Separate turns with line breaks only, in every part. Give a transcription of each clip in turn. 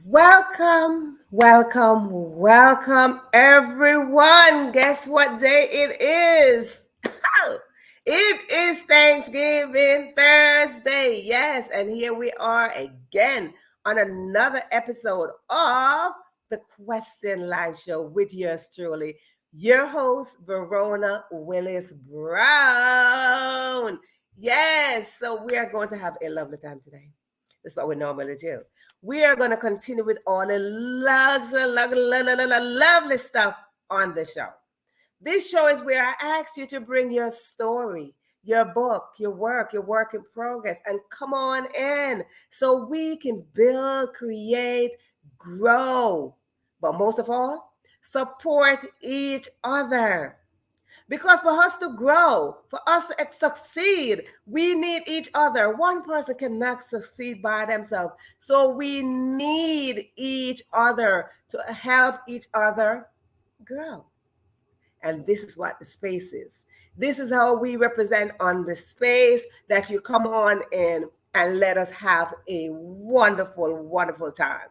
Welcome, everyone. Guess what day it is? It is Thanksgiving Thursday. Yes, and here we are again on another episode of the Question Live Show with yours truly, your host, Verona Willis-Brown. Yes, so we are going to have a lovely time today. That's what we normally do. We are going to continue with all the lovely stuff on the show. This show is where I ask you to bring your story, your book, your work in progress, and come on in so we can build, create, grow. But most of all, support each other. Because for us to grow, for us to succeed, we need each other. One person cannot succeed by themselves. So we need each other to help each other grow. And this is what the space is. This is how we represent on the space that you come on in and let us have a wonderful, wonderful time.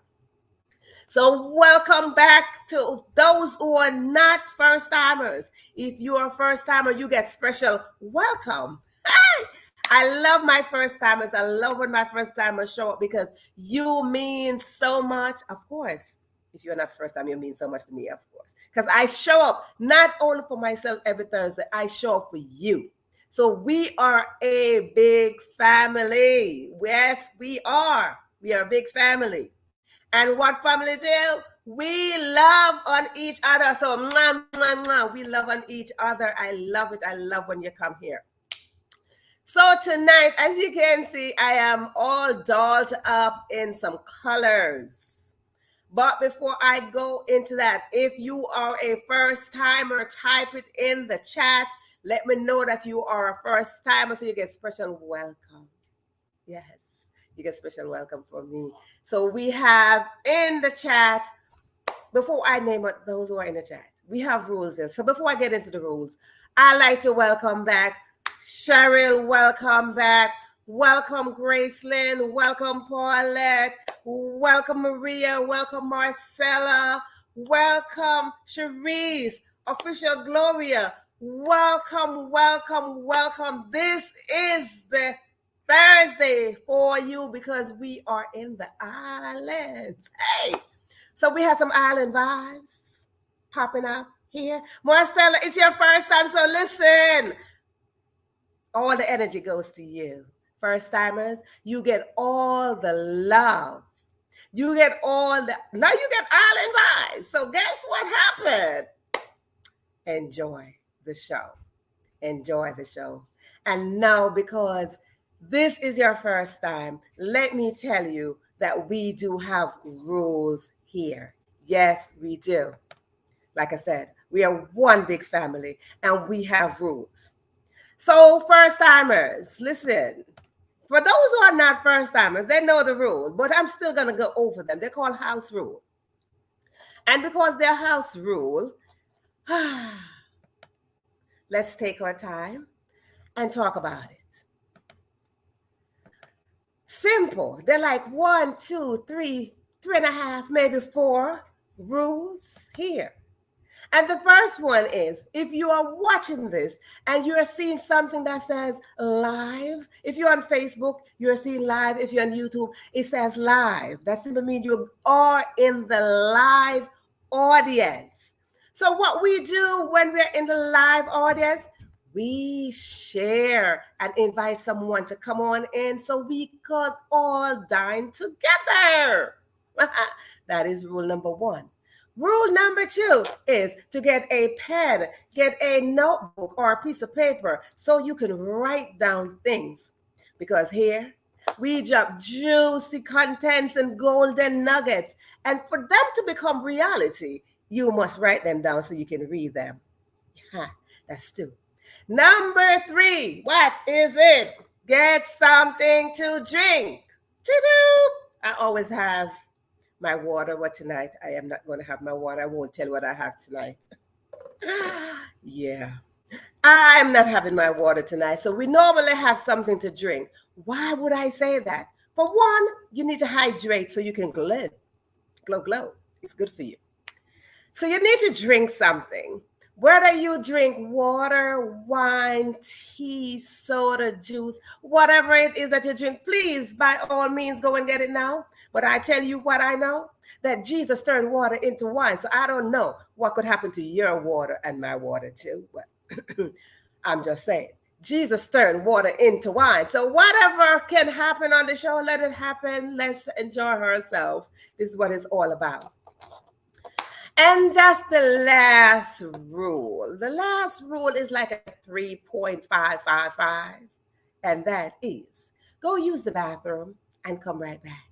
So welcome back to those who are not first timers. If you are a first timer, you get special welcome. Hi! I love my first timers. I love when my first timers show up because you mean so much. Of course, if you're not first time, you mean so much to me, of course. Because I show up not only for myself every Thursday, I show up for you. So we are a big family. Yes, we are. We are a big family. And what family do? We love on each other. So mwah, mwah, mwah. We love on each other. I love it. I love when you come here. So tonight, as you can see, I am all dolled up in some colors. But before I go into that, if you are a first timer, type it in the chat. Let me know that you are a first timer so you get special welcome. Yes. You get special welcome from me. So we have in the chat, before I name it, those who are in the chat, we have rules there. So before I get into the rules, I'd like to welcome back Cheryl, welcome back. Welcome Gracelyn, welcome Paulette, welcome Maria, welcome Marcella, welcome Cherise, official Gloria, welcome. This is the Thursday for you because we are in the islands. Hey, so we have some island vibes popping up here. Marcella, it's your first time, so listen. All the energy goes to you. First timers, you get all the love. You get now you get island vibes. So guess what happened? Enjoy the show. Enjoy the show. And now because this is your first time, let me tell you that we do have rules here. Yes, we do. Like I said, we are one big family and we have rules. So first timers, listen. For those who are not first timers, they know the rule, but I'm still going to go over them. They're called house rule. And because they're house rule, let's take our time and talk about it. Simple. They're like 1, 2, 3, 3.5, maybe 4 rules here. And the first one is, if you are watching this and you're seeing something that says live, if you're on Facebook, you're seeing live. If you're on YouTube, it says live. That simply means you are in the live audience. So what we do when we're in the live audience, we share and invite someone to come on in so we could all dine together. That is rule number 1. Rule number 2 is to get a pen, get a notebook or a piece of paper so you can write down things. Because here we drop juicy contents and golden nuggets. And for them to become reality, you must write them down so you can read them. That's 2. Number 3, what is it? Get something to drink. I always have my water, but tonight I am not going to have my water. I won't tell what I have tonight. Yeah, I'm not having my water tonight. So we normally have something to drink. Why would I say that? For one, you need to hydrate so you can live. Glow, glow. It's good for you. So you need to drink something. Whether you drink water, wine, tea, soda, juice, whatever it is that you drink, please, by all means, go and get it now. But I tell you what I know, that Jesus turned water into wine. So I don't know what could happen to your water and my water too. But I'm just saying, Jesus turned water into wine. So whatever can happen on the show, let it happen. Let's enjoy ourselves. This is what it's all about. And just the last rule. The last rule is like a 3.555. And that is go use the bathroom and come right back.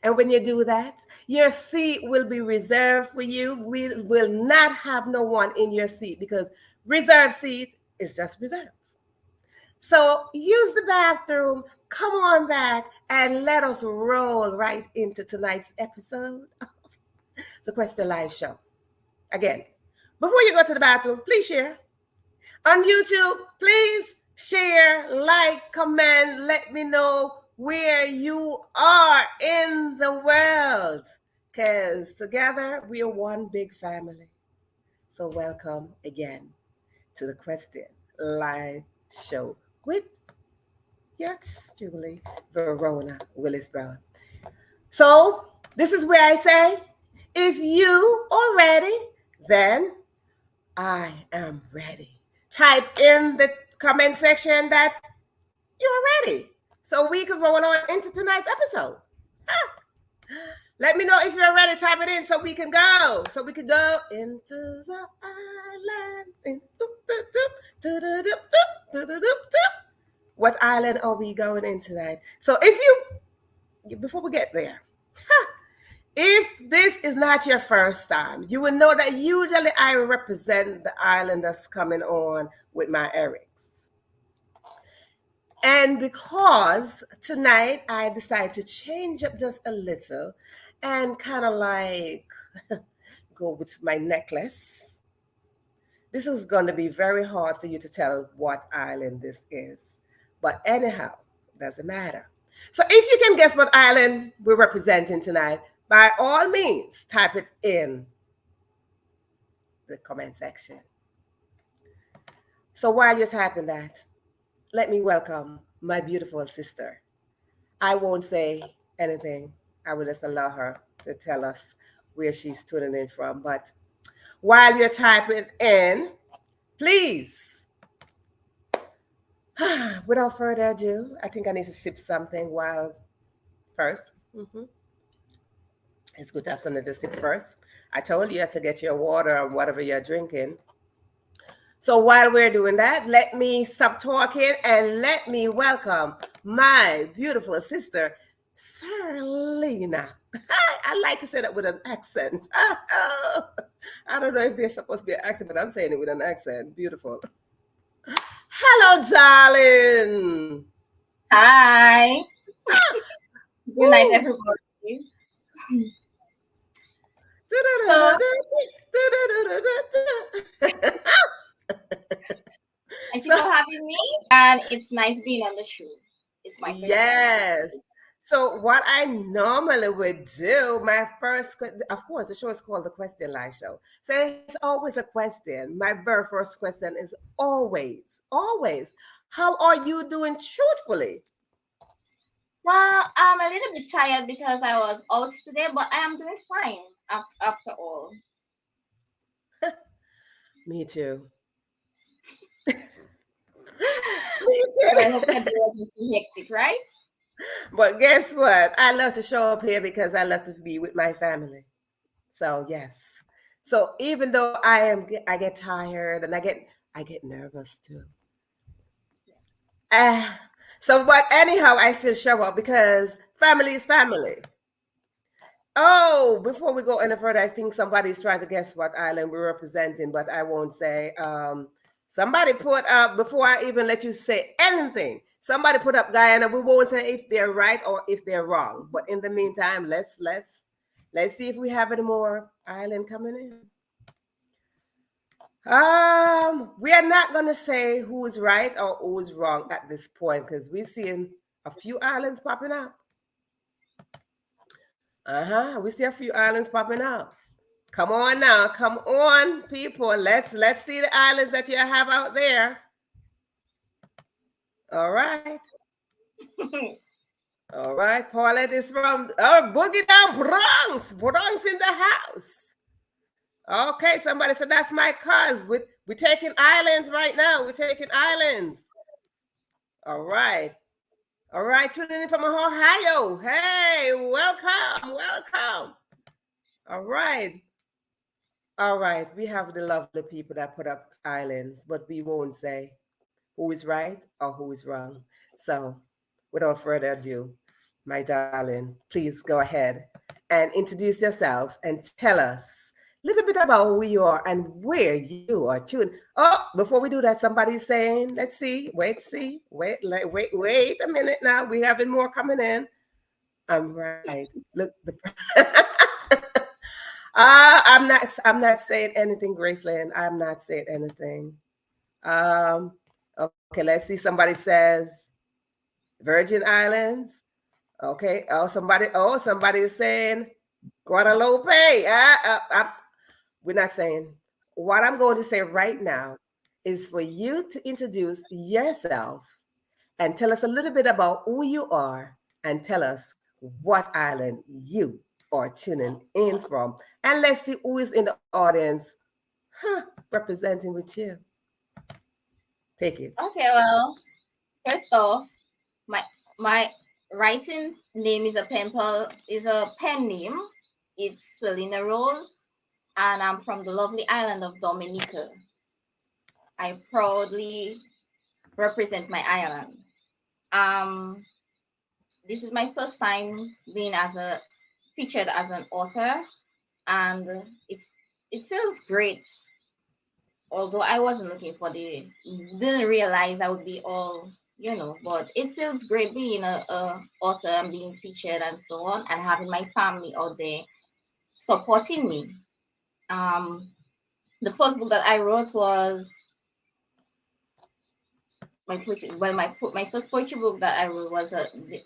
And when you do that, your seat will be reserved for you. We will not have no one in your seat because reserved seat is just reserved. So use the bathroom, come on back, and let us roll right into tonight's episode. The Question Live Show. Again, before you go to the bathroom, please share. On YouTube, please share, like, comment, let me know where you are in the world. Because together we are one big family. So welcome again to the Question Live Show with yours truly, Verona Willis-Brown. So this is where I say, if you are ready, then I am ready. Type in the comment section that you're ready so we can roll on into tonight's episode. Let me know if you're ready. Type it in so we can go. So we can go into the island. What island are we going in tonight? So before we get there, if this is not your first time, you will know that usually I represent the island that's coming on with my Erics. And because tonight I decided to change up just a little and kind of like go with my necklace, this is going to be very hard for you to tell what island this is. But anyhow, it doesn't matter. So if you can guess what island we're representing tonight, by all means, type it in the comment section. So while you're typing that, let me welcome my beautiful sister. I won't say anything. I will just allow her to tell us where she's tuning in from. But while you're typing in, please, without further ado, I think I need to sip something while first. It's good to have something to sip first. I told you to get your water or whatever you're drinking. So while we're doing that, let me stop talking and let me welcome my beautiful sister, Serlina. I like to say that with an accent. I don't know if there's supposed to be an accent, but I'm saying it with an accent. Beautiful. Hello, darling.
Hi. Good night, everybody. Thank you for having me, and it's nice being on the show. It's my favorite.
Yes. So what I normally would do, of course, the show is called the Question Live Show. So it's always a question. My very first question is always, how are you doing truthfully?
Well, I'm a little bit tired because I was out today, but I am doing fine after all.
Me too.
Me too. I hope that wasn't too hectic, right?
But guess what? I love to show up here because I love to be with my family. So yes. So even though I get tired and I get nervous too. But anyhow, I still show up because family is family. Oh, before we go any further, I think somebody's trying to guess what island we're representing, but I won't say. Somebody put up, before I even let you say anything, somebody put up Guyana. We won't say if they're right or if they're wrong. But in the meantime, let's see if we have any more island coming in. We are not going to say who's right or who's wrong at this point because we're seeing a few islands popping up. We see a few islands popping up. Come on now, come on, people. Let's see the islands that you have out there. All right. All right. Paulette is from Boogie Down Bronx. Bronx in the house. Okay, somebody said that's my cuz. We're taking islands right now. We're taking islands. All right. All right, tuning in from Ohio. Hey, welcome, welcome. All right. All right. We have the lovely people that put up islands, but we won't say who is right or who is wrong. So, without further ado, my darling, please go ahead and introduce yourself and tell us a little bit about who you are and where you are tuned. Oh, before we do that, somebody's saying, let's see, wait a minute now. We having more coming in. I'm right. Look, I'm not saying anything, Graceland. I'm not saying anything. Um, okay, let's see. Somebody says Virgin Islands. Okay. Somebody is saying Guadalupe. We're not saying. What I'm going to say right now is for you to introduce yourself and tell us a little bit about who you are and tell us what island you are tuning in from. And let's see who is in the audience representing with you. Take it.
Okay, well, first off, my my writing name is a pen name. It's Serlina Rose, and I'm from the lovely island of Dominica. I proudly represent my island. Um, this is my first time being as a featured as an author, and it feels great. Although I wasn't looking for didn't realize I would be all but it feels great being a author and being featured and so on, and having my family out there supporting me. Um, the first book that I wrote was my poetry. Well, my first poetry book that I wrote was the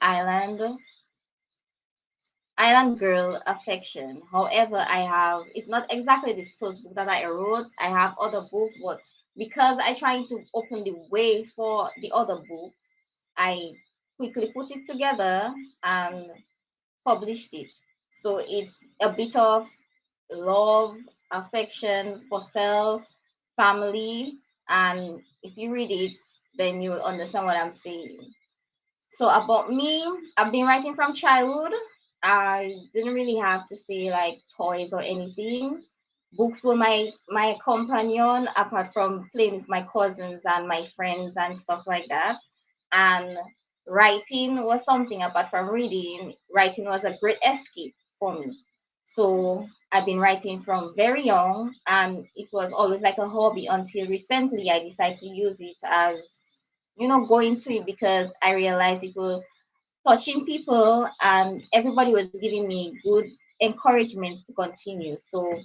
Island Girl Affection. However, I have it's not exactly the first book that I wrote. I have other books, but because I trying to open the way for the other books, I quickly put it together and published it. So it's a bit of love, affection for self, family, and if you read it, then you will understand what I'm saying. So about me, I've been writing from childhood. I didn't really have to say like toys or anything. Books were my companion apart from playing with my cousins and my friends and stuff like that. And writing was something apart from reading. Writing was a great escape for me. So I've been writing from very young, and it was always like a hobby until recently I decided to use it as go into it because I realized it was touching people and everybody was giving me good encouragement to continue. So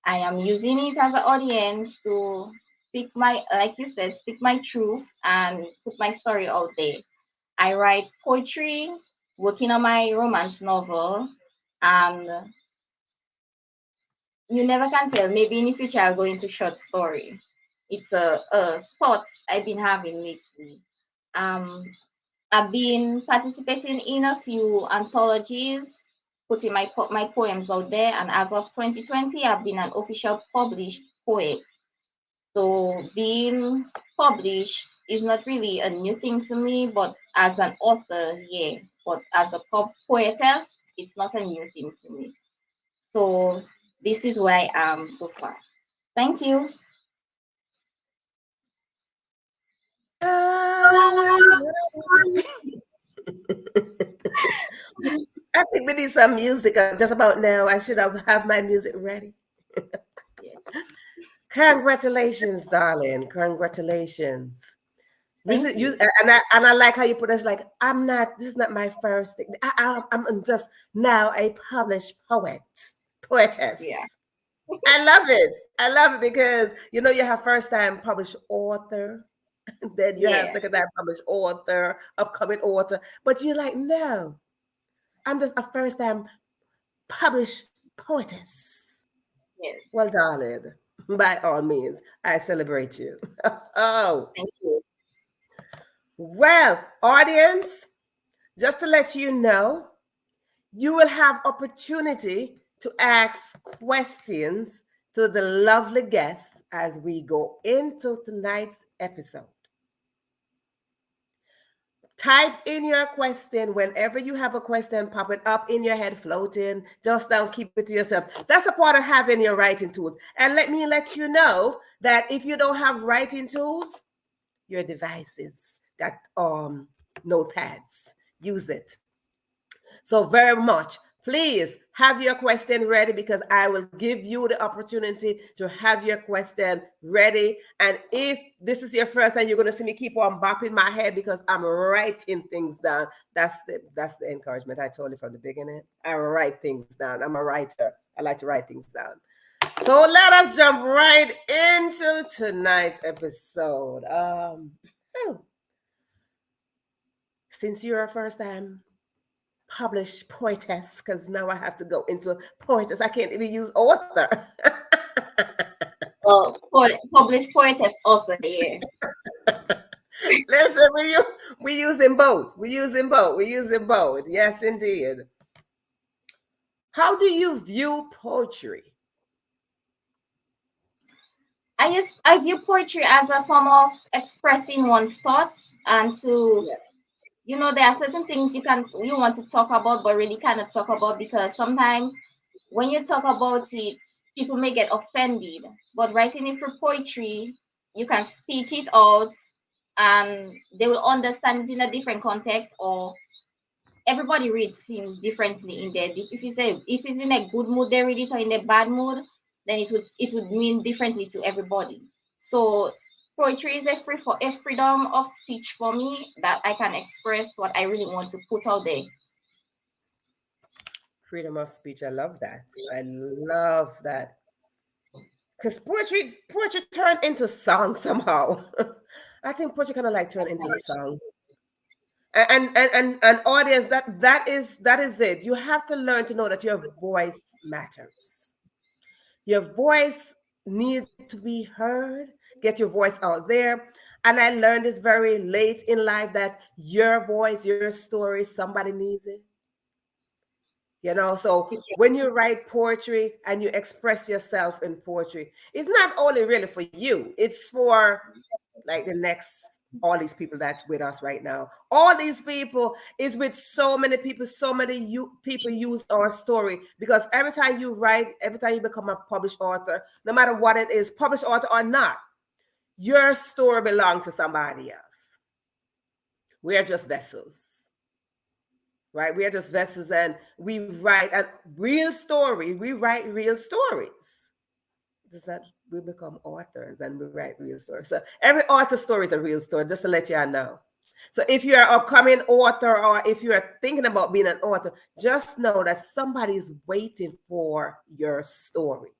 I am using it as an audience to speak like you said, speak my truth and put my story out there. I write poetry, working on my romance novel, and you never can tell. Maybe in the future I'll go into short story. It's a thoughts I've been having lately. Um, I've been participating in a few anthologies, putting my poems out there, and as of 2020, I've been an official published poet. So being published is not really a new thing to me, but as an author, yeah. But as a poetess, it's not a new thing to me. So this is where I am so far. Thank you.
I think we need some music just about now. I should have my music ready.
Yes.
Congratulations, darling. Congratulations. This
Thank
is you,
you.
and I like how you put this. Like I'm not. This is not my first thing. I'm just now a published
Yeah.
poetess. I love it. I love it because you have first time published author, then you have
Yeah.
second time published author, upcoming author. But you're like, no, I'm just a first time published poetess.
Yes.
Well, darling, by all means, I celebrate you. Oh,
Thank you.
well, audience, just to let you know, you will have opportunity to ask questions to the lovely guests as we go into tonight's episode. Type in your question whenever you have a question, pop it up in your head, floating. Just don't keep it to yourself. That's a part of having your writing tools. And let me let you know that if you don't have writing tools, your devices got notepads. Use it. So very much, please have your question ready because I will give you the opportunity to have your question ready. And if this is your first time, you're going to see me keep on bopping my head because I'm writing things down. That's the encouragement I told you from the beginning. I write things down. I'm a writer. I like to write things down. So let us jump right into tonight's episode. Oh, since you're a first time published poetess, because now I have to go into poetess. I can't even use author.
Well, published poetess author here.
Listen, we using both. We using both. We using both. Yes, indeed. How do you view poetry?
I view poetry as a form of expressing one's thoughts and to,
Yes.
there are certain things you want to talk about but really cannot talk about because sometimes when you talk about it, people may get offended. But writing it through poetry, you can speak it out and they will understand it in a different context, or everybody read things differently in there. If you say if it's in a good mood they read it or in a bad mood, then it would mean differently to everybody. So poetry is a freedom of speech for me that I can express what I really want to put out there.
Freedom of speech. I love that. I love that. Because poetry turned into song somehow. I think poetry kind of like turned into song. And audience, that is it. You have to learn to know that your voice matters. Your voice needs to be heard. Get your voice out there. And I learned this very late in life that your voice, your story, somebody needs it. So when you write poetry and you express yourself in poetry, it's not only really for you, it's for like the next all these people that's with us right now. All these people is with so many people. So many people use our story because every time you write, every time you become a published author, no matter what it is, published author or not, your story belongs to somebody else. We are just vessels, right? We are just vessels, and we write a real story. We write real stories. Does that we become authors and we write real stories? So every author story is a real story, just to let you all know. So if you're an upcoming author or if you're thinking about being an author, just know that somebody's waiting for your story.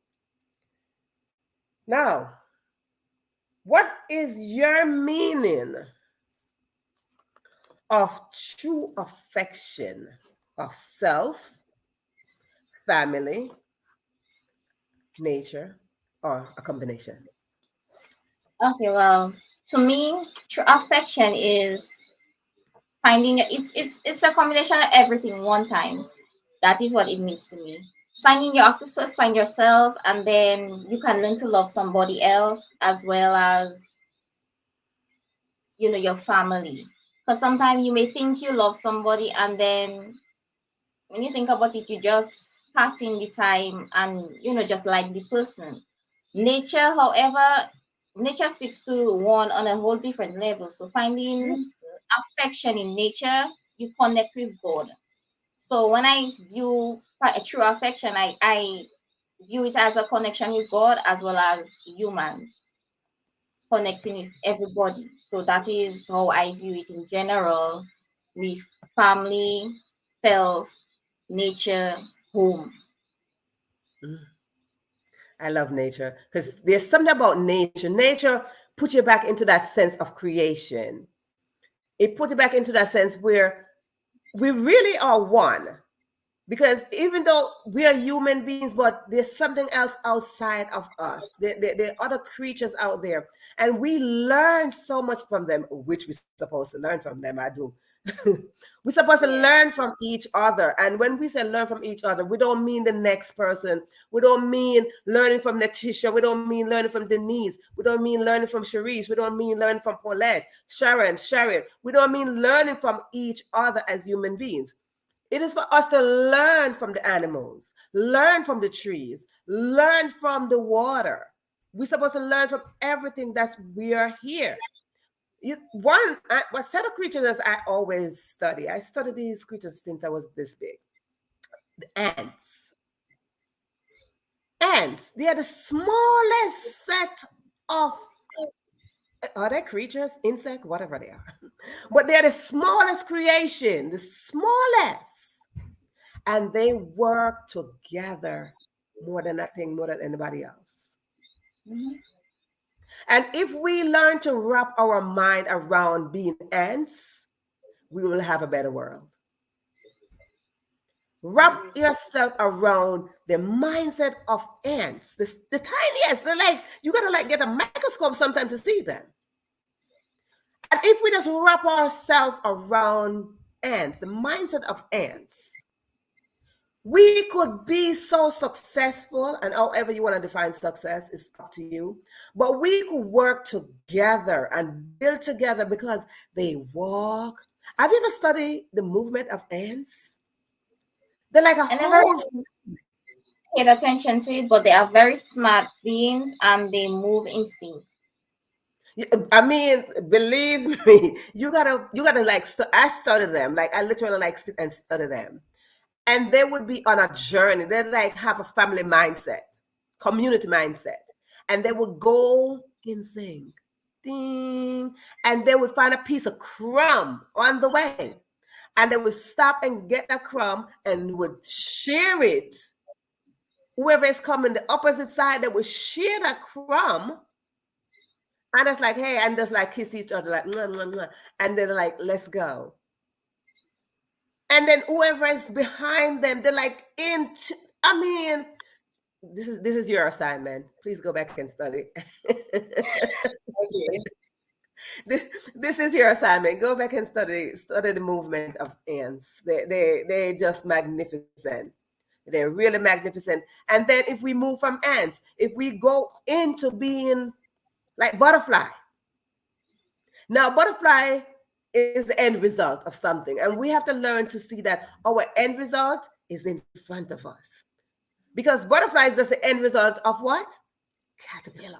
Now, what is your meaning of true affection of self, family, nature, or a combination?
Okay, well, to me, true affection is finding it's a combination of everything one time. That is what it means to me. You have to first find yourself, and then you can learn to love somebody else as well as your family. Because sometimes you may think you love somebody, and then when you think about it, you just passing the time and just like the person. Nature, however, nature speaks to one on a whole different level. So finding affection in nature, you connect with God. So when I view a true affection, I view it as a connection with God as well as humans, connecting with everybody. So that is how I view it in general, with family, self, nature, home.
I love nature because there's something about nature. Nature puts you back into that sense of creation. It puts you back into that sense where we really are one. Because even though we are human beings, but there's something else outside of us. There are other creatures out there, and we learn so much from them, which we're supposed to learn from them. I do. We're supposed to
Yeah.
learn from each other, and when we say learn from each other, we don't mean the next person. We don't mean learning from Letitia. We don't mean learning from Denise. We don't mean learning from Cherise. We don't mean learning from Paulette, Sharon. We don't mean learning from each other as human beings. It is for us to learn from the animals, learn from the trees, learn from the water. We're supposed to learn from everything that we are here. What set of creatures I always study. I studied these creatures since I was this big. The ants. Ants. They are the smallest set of, are they creatures, insect, whatever they are. But they're the smallest creation, the smallest. And they work together more than I think, more than anybody else.
Mhm.
And if we learn to wrap our mind around being ants, we will have a better world. Wrap
Mhm.
yourself around the mindset of ants, the tiniest. They're like, you gotta like get a microscope sometime to see them. And if we just wrap ourselves around ants, the mindset of ants, we could be so successful, and however you want to define success is up to you, but we could work together and build together because they walk. Have you ever studied the movement of ants? They're like a
I never
whole.
paid attention to it, but they are very smart beings and they move in sync.
I mean, believe me, you gotta like. I study them. Like I literally like sit and study them, and they would be on a journey. They like have a family mindset, community mindset, and they would go in sync, ding, and they would find a piece of crumb on the way, and they would stop and get that crumb and would share it. Whoever is coming the opposite side, they would share that crumb, and it's like, hey, and just like kiss each other, like, mwah, mwah, mwah. And they're like, let's go. And then whoever is behind them, they're like, I mean, this is your assignment. Please go back and study.
Okay.
this is your assignment. Go back and study the movement of ants. They're just magnificent. They're really magnificent. And then if we move from ants, if we go into being like butterfly. Now, butterfly is the end result of something, and we have to learn to see that our end result is in front of us. Because butterfly is just the end result of what? Caterpillar.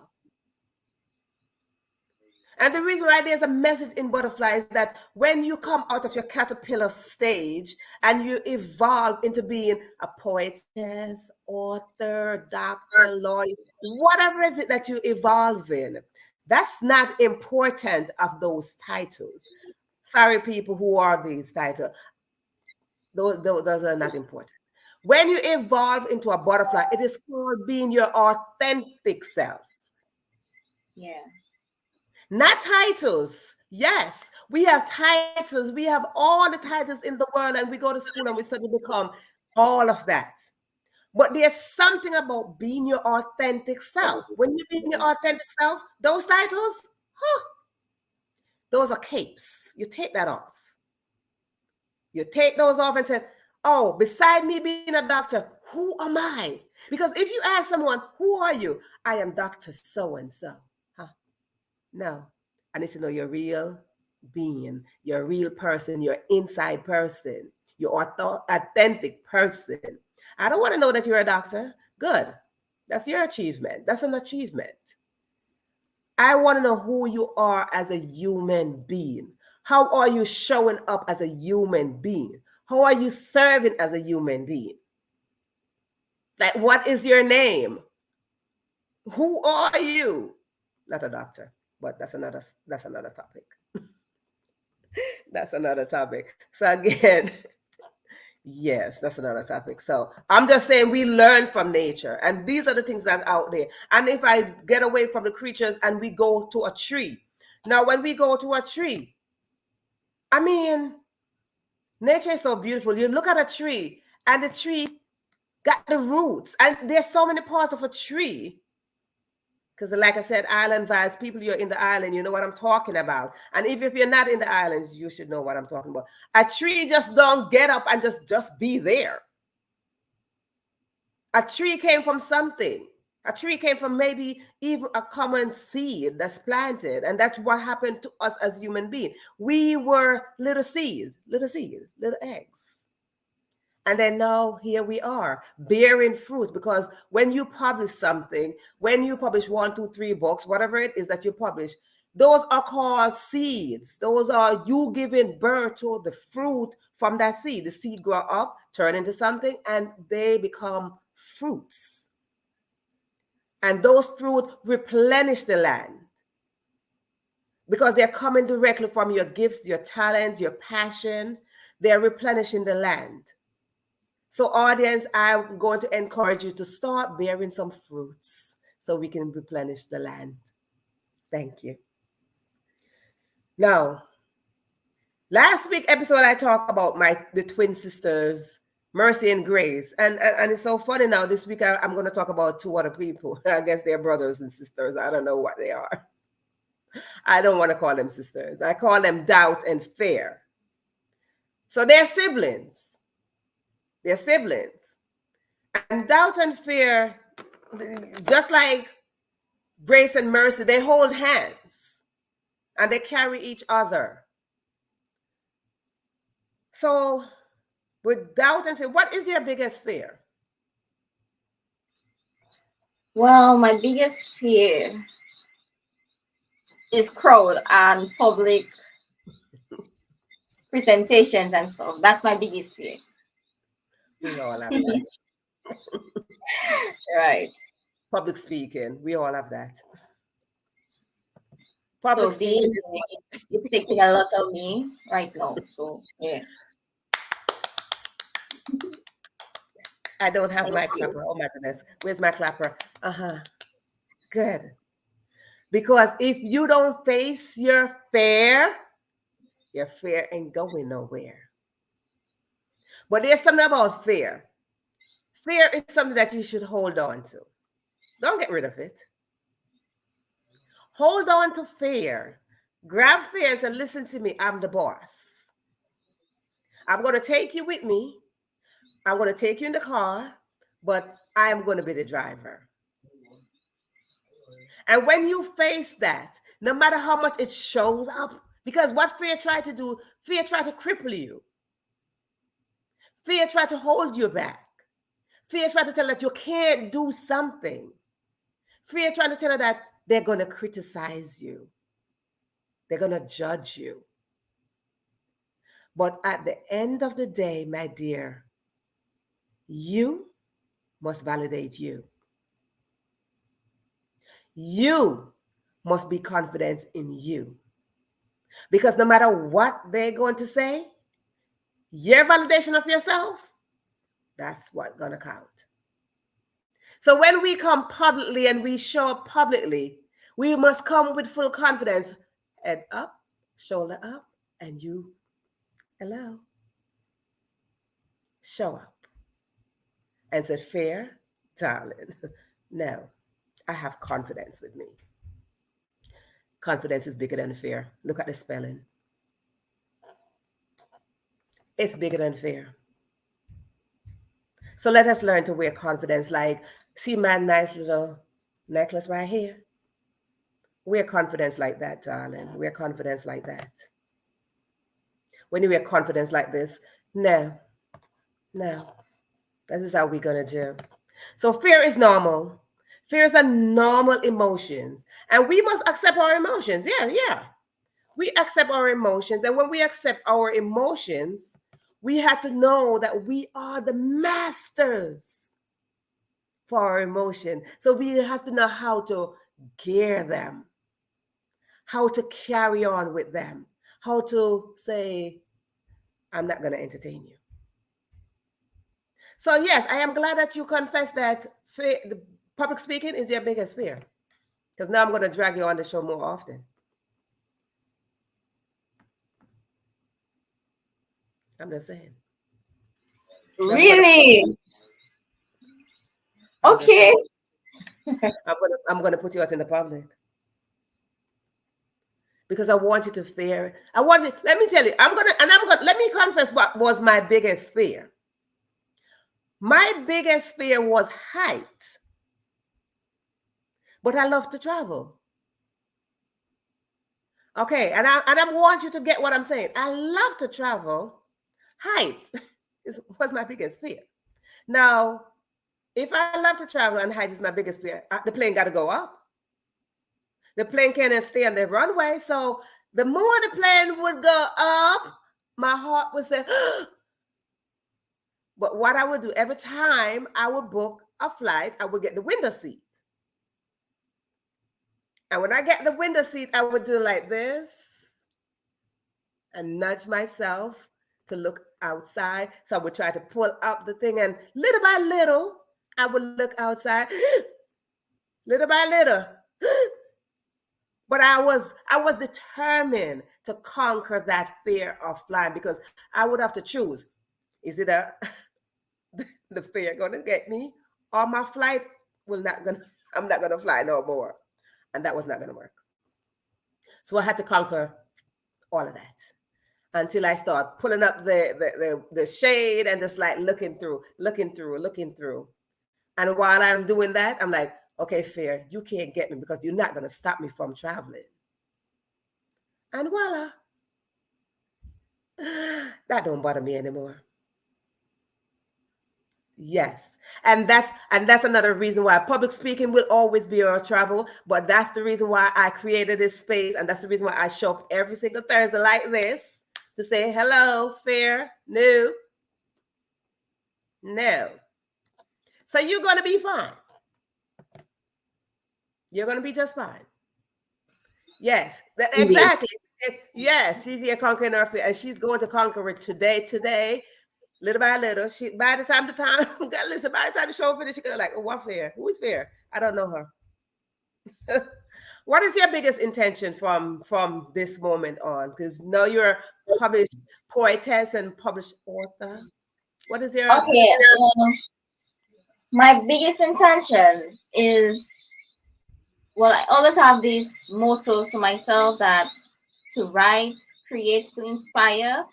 And the reason why there's a message in butterfly is that when you come out of your caterpillar stage and you evolve into being a poetess, author, doctor, lawyer, whatever is it that you evolve in, that's not important of those titles. Sorry, people who are these titles, those are not important. When you evolve into a butterfly, it is called being your authentic self.
Yeah.
Not titles. Yes, we have titles. We have all the titles in the world, and we go to school and we study to become all of that. But there's something about being your authentic self. When you're being your authentic self, those titles, huh, those are capes. You take that off. You take those off and say, oh, beside me being a doctor, who am I? Because if you ask someone, who are you? I am Dr. So and so. Huh? No, I need to know your real being, your real person, your inside person, your authentic person. I don't want to know that you're a doctor. Good. That's your achievement. That's an achievement. I want to know who you are as a human being. How are you showing up as a human being? How are you serving as a human being? Like, what is your name? Who are you? Not a doctor, but that's another topic. That's another topic. So again, yes, that's another topic. So I'm just saying we learn from nature, and these are the things that are out there. And if I get away from the creatures and we go to a tree, now when we go to a tree, I mean, nature is so beautiful. You look at a tree and the tree got the roots. And there's so many parts of a tree. Because like I said, island vibes, people, you're in the island, you know what I'm talking about. And if you're not in the islands, you should know what I'm talking about. A tree just don't get up and just be there. A tree came from something. A tree came from maybe even a common seed that's planted. And that's what happened to us as human beings. We were little seed, little eggs. And then now here we are bearing fruits, because when you publish something, when you publish 1, 2, 3 books, whatever it is that you publish, those are called seeds. Those are you giving birth to the fruit from that seed. The seed grow up, turn into something, and they become fruits. And those fruit replenish the land because they're coming directly from your gifts, your talents, your passion. They're replenishing the land. So audience, I'm going to encourage you to start bearing some fruits so we can replenish the land. Thank you. Now, last week episode, I talked about the twin sisters, Mercy and Grace. And it's so funny now. This week, I'm going to talk about 2 other people. I guess they're brothers and sisters. I don't know what they are. I don't want to call them sisters. I call them Doubt and Fear. So they're siblings. They're siblings. And Doubt and Fear, just like Grace and Mercy, they hold hands and they carry each other. So with Doubt and Fear, what is your biggest fear?
Well, my biggest fear is crowd and public presentations and stuff. That's my biggest fear.
We all have that.
Right.
Public speaking, we all have that. Public
So
speaking
it's taking a lot of me right now. So yeah.
I don't have my clapper. Oh my goodness. Where's my clapper? Good. Because if you don't face your fear ain't going nowhere. But there's something about fear. Fear is something that you should hold on to. Don't get rid of it. Hold on to fear. Grab fear and say, listen to me, I'm the boss. I'm going to take you with me. I'm going to take you in the car, but I'm going to be the driver. And when you face that, no matter how much it shows up, because what fear tried to do, fear tried to cripple you. Fear tried to hold you back. Fear tried to tell you that you can't do something. Fear trying to tell you that they're going to criticize you. They're going to judge you. But at the end of the day, my dear, you must validate you. You must be confident in you. Because no matter what they're going to say, your validation of yourself, that's what's going to count. So when we come publicly and we show up publicly, we must come with full confidence. Head up, shoulder up, and you, hello. Show up. And said, fear, darling, no, I have confidence with me. Confidence is bigger than fear. Look at the spelling. It's bigger than fear. So let us learn to wear confidence. Like, see my nice little necklace right here? Wear confidence like that, darling. Wear confidence like that. When you wear confidence like this, no. This is how we're going to do. So fear is normal. Fear is a normal emotion. And we must accept our emotions. Yeah. We accept our emotions. And when we accept our emotions, we have to know that we are the masters for our emotion. So we have to know how to gear them, how to carry on with them, how to say, I'm not going to entertain you. So yes, I am glad that you confess that the public speaking is your biggest fear. Because now I'm going to drag you on the show more often. I'm just saying.
Really?
I'm gonna show
Okay.
you. I'm gonna put you out in the public because I want you to fear. I want you. Let me tell you. Let me confess what was my biggest fear. My biggest fear was height, but I love to travel. Okay, and I want you to get what I'm saying. I love to travel. Height was my biggest fear. Now, if I love to travel and height is my biggest fear, the plane got to go up. The plane can't stay on the runway. So the more the plane would go up, my heart would say, but what I would do every time I would book a flight, I would get the window seat. And when I get the window seat, I would do like this and nudge myself to look outside. So I would try to pull up the thing, and little by little, I would look outside, little by little. But I was determined to conquer that fear of flying because I would have to choose. Is it the fear gonna get me, or my flight will not gonna I'm not gonna fly no more. And that was not gonna work. So I had to conquer all of that until I start pulling up the shade and just like looking through, looking through, looking through. And while I'm doing that, I'm like, okay, fear, you can't get me because you're not gonna stop me from traveling. And voila, that don't bother me anymore. Yes. And that's another reason why public speaking will always be our trouble. But that's the reason why I created this space. And that's the reason why I show up every single Thursday like this to say hello, fear, no, no. So you're gonna be fine. You're gonna be just fine. Yes,
Indeed.
exactly. Yes, she's here conquering her fear, and she's going to conquer it today, little by little. She by the time listen, by the time the show finishes, she's gonna like, oh, what fear? Who is fear? I don't know her. What is your biggest intention from this moment on? Because now you're a published poetess and published author. What is your
Okay. My biggest intention is, well, I always have this motto to myself that to write, create, to inspire,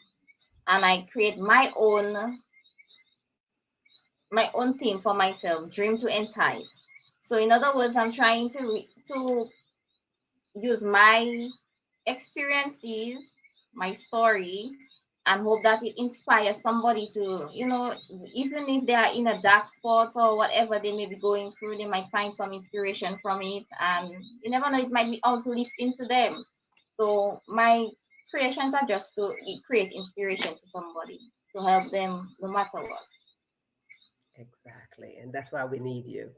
and I create my own theme for myself, dream to entice. So in other words, I'm trying to use my experiences, my story, and hope that it inspires somebody to, even if they are in a dark spot or whatever they may be going through, they might find some inspiration from it. And you never know, it might be uplifting to them. So my creations are just to create inspiration to somebody to help them no matter what.
exactly? And that's why we need you.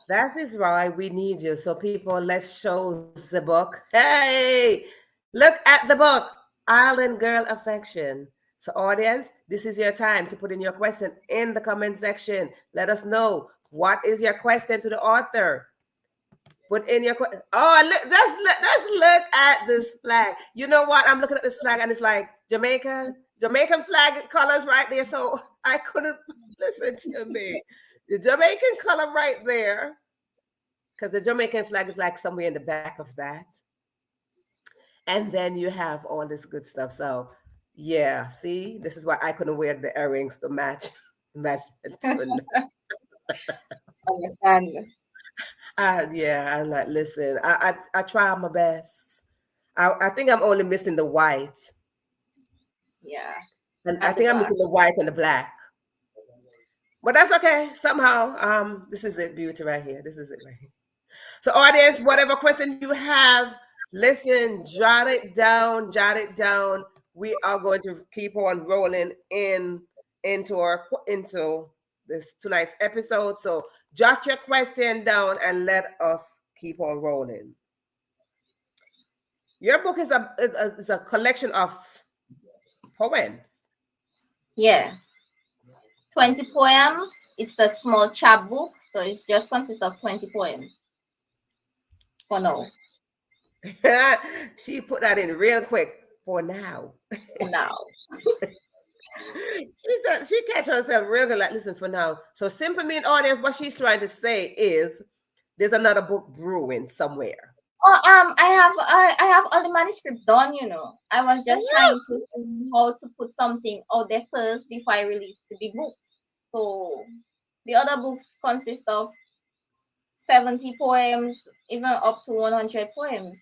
That is why we need you. So people, let's show the book. Hey, look at the book, Island Girl Affection. So audience, this is your time to put in your question in the comment section. Let us know what is your question to the author. Put in your question. Oh, look, let's look at this flag. You know what? I'm looking at this flag and it's like Jamaican flag colors right there. So I couldn't listen to me. The Jamaican color right there, because the Jamaican flag is like somewhere in the back of that. And then you have all this good stuff. So yeah, see, this is why I couldn't wear the earrings to match match it to.
Understand?
Yeah, I'm like, listen, I try my best. I think I'm only missing the white.
Yeah,
And I
at the
think I'm
back.
missing the white and the black. But that's okay. Somehow, this is it, beauty right here. This is it right here. So, audience, whatever question you have, listen, jot it down, jot it down. We are going to keep on rolling into this tonight's episode. So, jot your question down and let us keep on rolling. Your book is a collection of poems.
Yeah, 20 poems. It's a small chapbook, so it just consists of 20 poems for now.
She put that in real quick for now.
For now.
She said she catch herself real good. Like, listen for now. So simple mean audience, what she's trying to say is there's another book brewing somewhere.
Oh, I have all the manuscript done, you know. I was just trying to see how to put something out there first before I release the big books. So the other books consist of 70 poems, even up to 100 poems.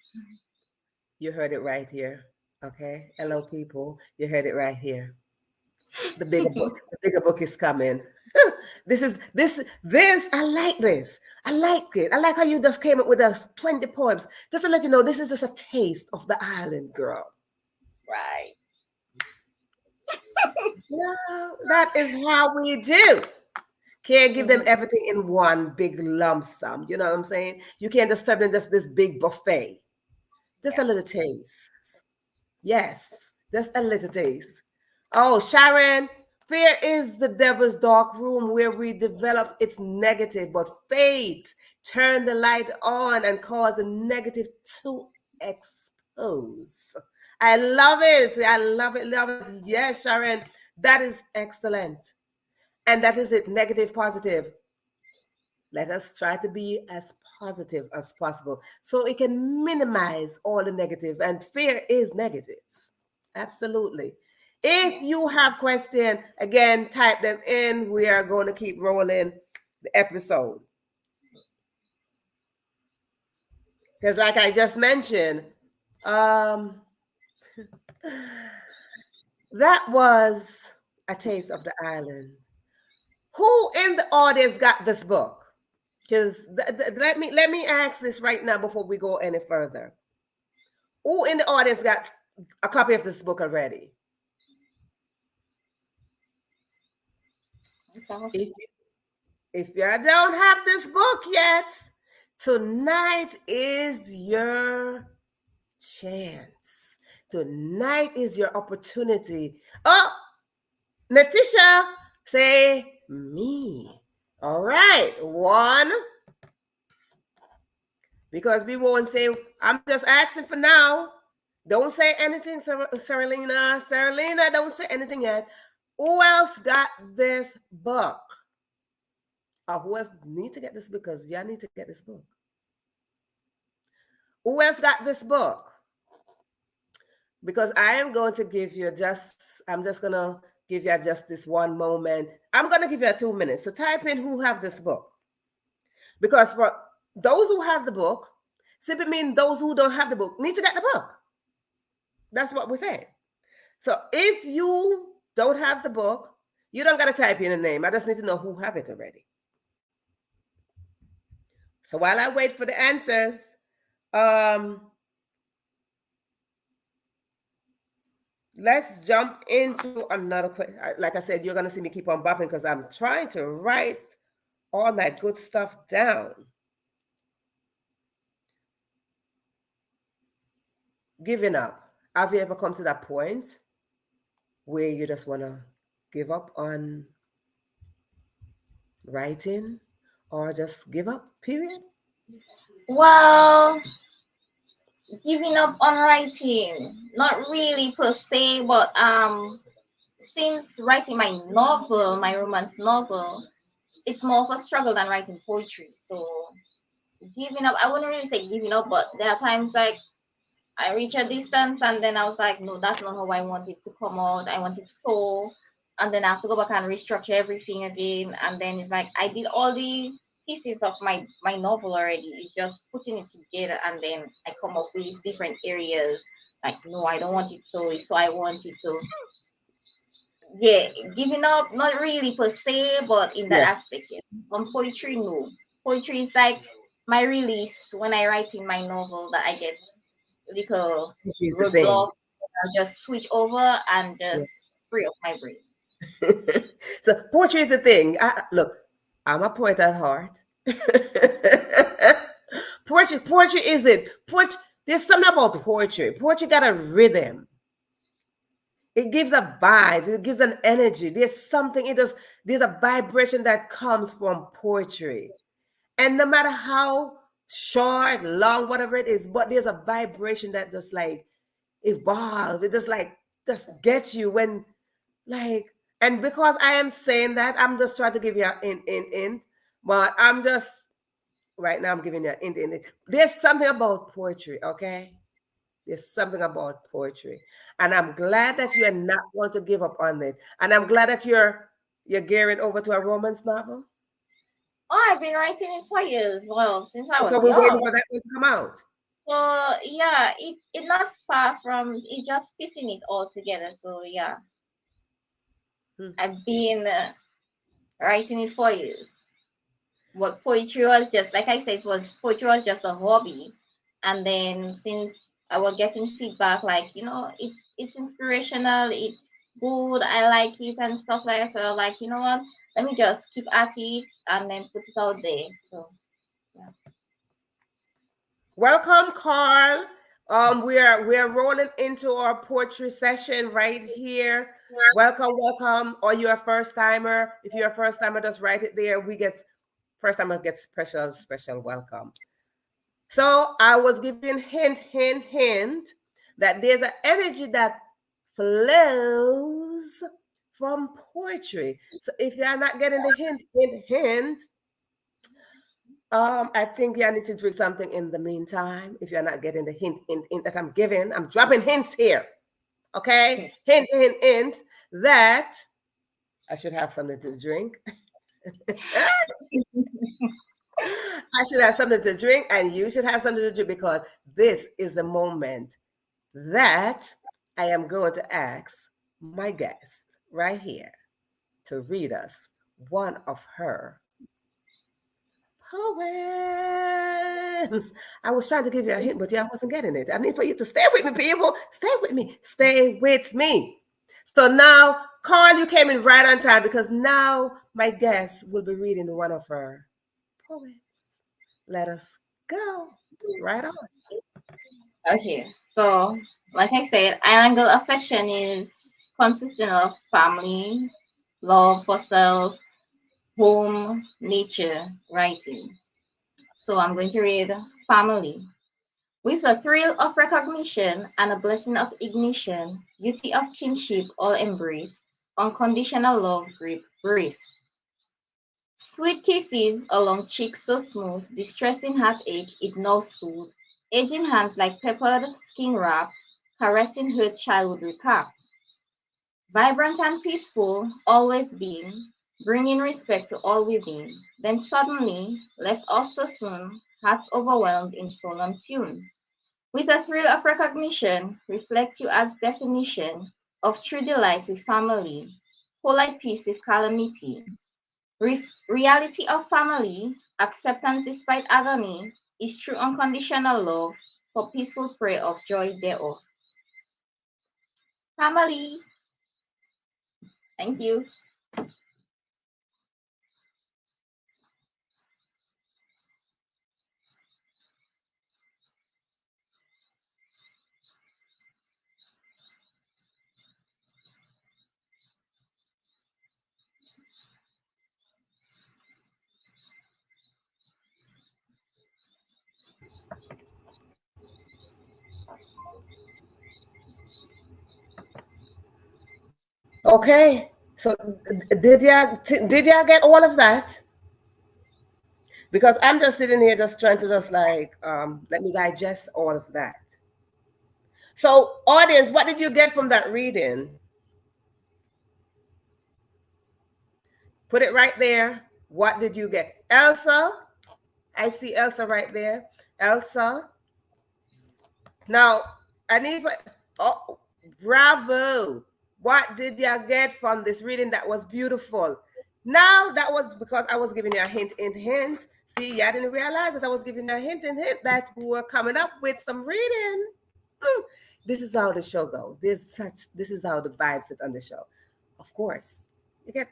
You heard it right here. Okay. Hello, people. You heard it right here. The bigger book is coming. This I like this. I like it. I like how you just came up with us 20 poems. Just to let you know, this is just a taste of the island, girl.
Right.
No, that is how we do. Can't give them
Mhm.
everything in one big lump sum. You know what I'm saying? You can't just serve them just this big buffet. Just a
Yeah.
little taste. Yes, just a little taste. Oh, Sharon, fear is the devil's dark room where we develop its negative, but faith turn the light on and cause the negative to expose. I love it. I love it. Love it. Yes, Sharon, that is excellent. And that is it, negative, positive. Let us try to be as positive as possible so it can minimize all the negative. And fear is negative. Absolutely. If
Yeah.
you have questions, again, type them in. We are going to keep rolling the episode. Because like I just mentioned, um, that was a taste of the island. Who in the audience got this book? Because let me ask this right now before we go any further. Who in the audience got a copy of this book already?
So,
If if you don't have this book yet, tonight is your chance. Tonight is your opportunity. Oh, Natisha, say me. All right, one, because we won't say, I'm just asking for now. Don't say anything, Serlina. Serlina, don't say anything yet. Who else got this book? Or who else need to get this book? Because y'all need to get this book. Who else got this book? Because I am going to give you I'm just going to give you just this one moment. I'm going to give you 2 minutes. So type in who have this book. Because for those who have the book, simply mean those who don't have the book need to get the book. That's what we're saying. So if you don't have the book, you don't got to type in a name. I just need to know who have it already. So while I wait for the answers, um, let's jump into another question. Like I said, you're going to see me keep on bopping because I'm trying to write all that good stuff down. Giving up. Have you ever come to that point where you just want to give up on writing or just give up, period?
well, giving up on writing, not really per se, but since writing my novel, my romance novel, it's more of a struggle than writing poetry. So giving up, I wouldn't really say giving up, but there are times like I reach a distance and then I was like, no, that's not how I want it to come out. I want it so, and then I have to go back and restructure everything again. And then it's like I did all the pieces of my novel already. It's just putting it together, and then I come up with different areas. Like, no, I don't want it so. So I want it so. Yeah, giving up, not really per se, but in that
Yeah,
aspect, yes. On poetry, no. Poetry is like my release when I write in my novel that I get little
which is the thing.
roadblock. I'll just switch over and
Yeah.
just free up my brain.
So poetry is the thing. Look, I'm a poet at heart. Poetry is it. Poetry, there's something about poetry. Poetry got a rhythm. It gives a vibe. It gives an energy. There's something. There's a vibration that comes from poetry. And no matter how short, long, whatever it is, but there's a vibration that just like evolve. It just like just gets you when Like, and because I am saying that, I'm just trying to give you an in. But I'm just right now. I'm giving you an in. There's something about poetry, okay? There's something about poetry, and I'm glad that you are not going to give up on it. And I'm glad that you're gearing over to a romance novel.
Oh, I've been writing it for years, well, since I
So
was
we're waiting
young.
for that one to come out.
So yeah, it not far from it, just piecing it all together. So yeah,
Hmm.
I've been writing it for years. But poetry was just like I said, poetry was just a hobby. And then since I was getting feedback, like it's inspirational, it's good, I like it and stuff like that. So I was like, you know what? Let me just keep at it and then put it out there. So yeah.
Welcome, Carl. We're rolling into our poetry session right here. Welcome, welcome. Or you're a first timer. If you're a first timer, just write it there. We get first timer gets special welcome. So I was giving hint that there's an energy that flows from poetry. So if you're not getting the hint, I think you need to drink something in the meantime. If you're not getting the hint that I'm giving, I'm dropping hints here. Okay, hint that I should have something to drink. I should have something to drink, and you should have something to drink because this is the moment that I am going to ask my guest right here to read us one of her poems. I was trying to give you a hint, but yeah, I wasn't getting it. I need for you to stay with me, people. Stay with me. Stay with me. So now, Carl, you came in right on time because now my guest will be reading one of her poems. Let us go. Right on.
Okay, so like I said, triangle affection is consistent of family, love for self, home, nature, writing. So I'm going to read family. With a thrill of recognition and a blessing of ignition, beauty of kinship all embraced, unconditional love grip breast. Sweet kisses along cheeks so smooth, distressing heartache it now soothe. Aging hands like peppered skin wrap, caressing her childhood recap. Vibrant and peaceful, always been, bringing respect to all within. Then suddenly, left us so soon, hearts overwhelmed in solemn tune. With a thrill of recognition, reflect you as definition of true delight with family, whole like peace with calamity. Reality of family, acceptance despite agony, is true unconditional love for peaceful prayer of joy thereof. Family, thank you.
Okay. So did y'all get all of that? Because I'm just sitting here just trying to just like let me digest all of that. So audience, what did you get from that reading? Put it right there. What did you get? Elsa, I see Elsa right there. Elsa. Now, I need for oh bravo. What did you get from this reading that was beautiful? Now that was because I was giving you a hint. See, I didn't realize that I was giving you a hint that we were coming up with some reading. Hmm. This is how the show goes. This is how the vibes sit on the show. Of course, you get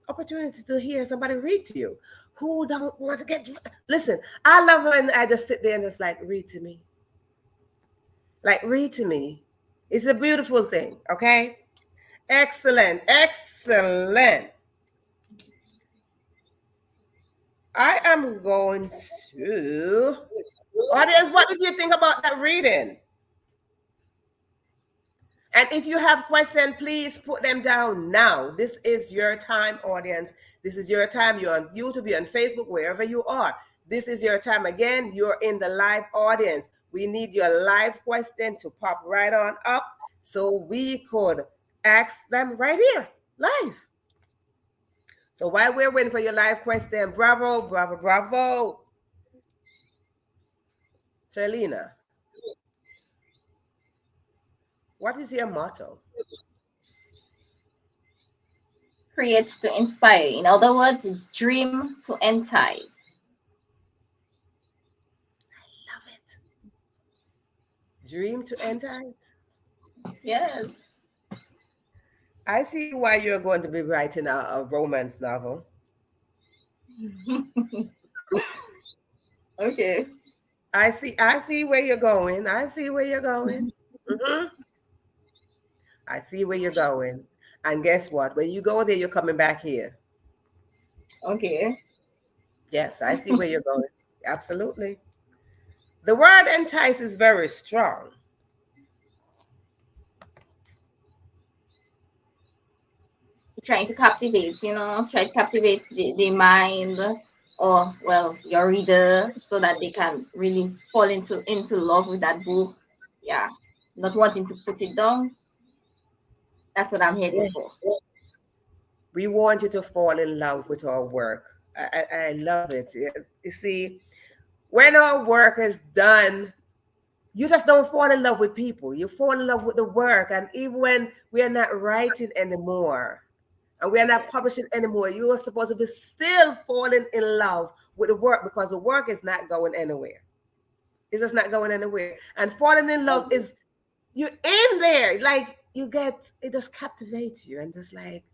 opportunity to hear somebody read to you. Who don't want to get listen? I love when I just sit there and just like read to me. Like read to me. It's a beautiful thing. Okay. Excellent. Excellent. I am going to audience. What did you think about that reading? And if you have questions, please put them down now. This is your time, audience. This is your time. You're on YouTube, you're on Facebook, wherever you are. This is your time. Again, you're in the live audience. We need your live question to pop right on up so we could ask them right here, live. So while we're waiting for your live question, bravo, bravo, bravo. Serlina, what is your motto?
Creates to inspire. In other words, it's dream to entice.
Love it. Dream to entice.
Yes.
I see why you're going to be writing a romance novel.
Okay.
I see where you're going. I see where you're going. Hmm. I see where you're going. And guess what? When you go there, you're coming back here.
Okay.
Yes, I see where you're going. Absolutely. The word entice is very strong.
Trying to captivate, try to captivate the mind, or well, your reader, so that they can really fall into love with that book. Yeah. Not wanting to put it down. That's what I'm heading
Yeah.
for.
We want you to fall in love with our work. I love it. You see, when our work is done, you just don't fall in love with people. You fall in love with the work. And even when we are not writing anymore and we are not
Yes.
publishing anymore, you are supposed to be still falling in love with the work because the work is not going anywhere. It's just not going anywhere. And falling in love is you're in there. Like you get it just captivates you and just like,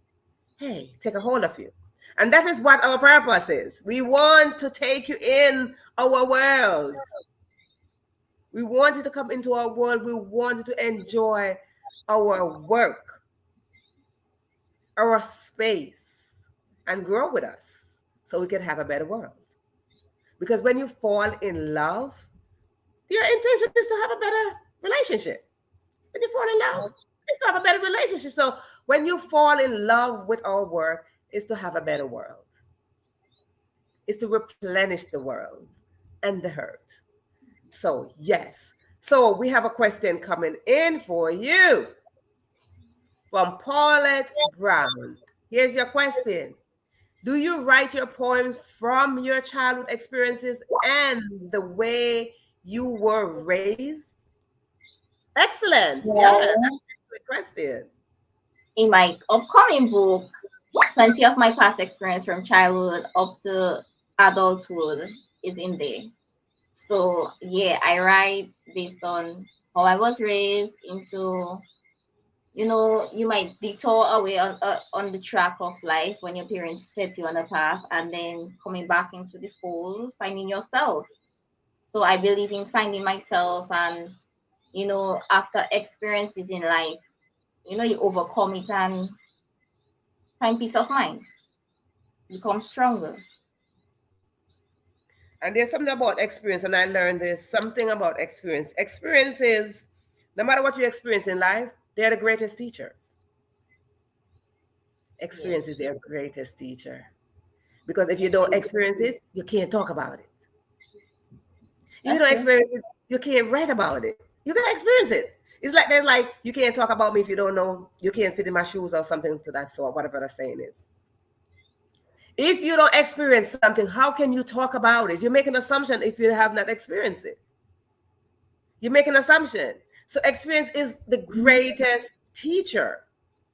hey, take a hold of you. And that is what our purpose is. We want to take you in our world. We want you to come into our world. We want you to enjoy our work, our space, and grow with us so we can have a better world. Because when you fall in love, your intention is to have a better relationship. When you fall in love, it's to have a better relationship. So when you fall in love with our work, it's to have a better world. It's to replenish the world and the earth. So yes. So we have a question coming in for you from Paulette Brown. Here's your question. Do you write your poems from your childhood experiences and the way you were raised? Excellent. Yeah, that's
Well,
a good question.
in my upcoming book, plenty of my past experience from childhood up to adulthood is in there. So yeah, I write based on how I was raised into, you might detour away on the track of life when your parents set you on a path, and then coming back into the fold, finding yourself. So I believe in finding myself, and after experiences in life, you overcome it and find peace of mind, become stronger.
And there's something about experience, and I learned this something about experience. Experiences, no matter what you experience in life, they're the greatest teachers. Experience is
Yes,
their greatest teacher. Because if you don't experience it, you can't talk about it. If you
that's
don't
true.
experience it, you can't write about it. You gotta experience it. It's like they're like, you can't talk about me if you don't know, you can't fit in my shoes or something to that sort, whatever the saying is. If you don't experience something, how can you talk about it? You make an assumption if you have not experienced it. You make an assumption. So experience is the greatest teacher.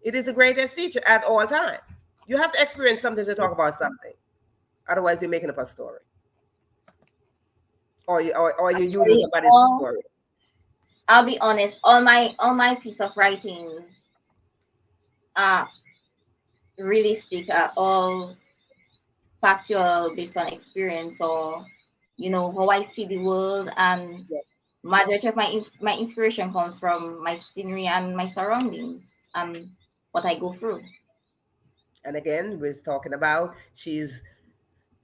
It is the greatest teacher at all times. You have to experience something to talk about something. Otherwise, you're making up a story, or you're using
Actually,
somebody's story.
I'll be honest, all my piece of writings are realistic, are all factual, based on experience, or how I see the world. And majority of my inspiration comes from my scenery and my surroundings and what I go through.
And again, we're talking about she's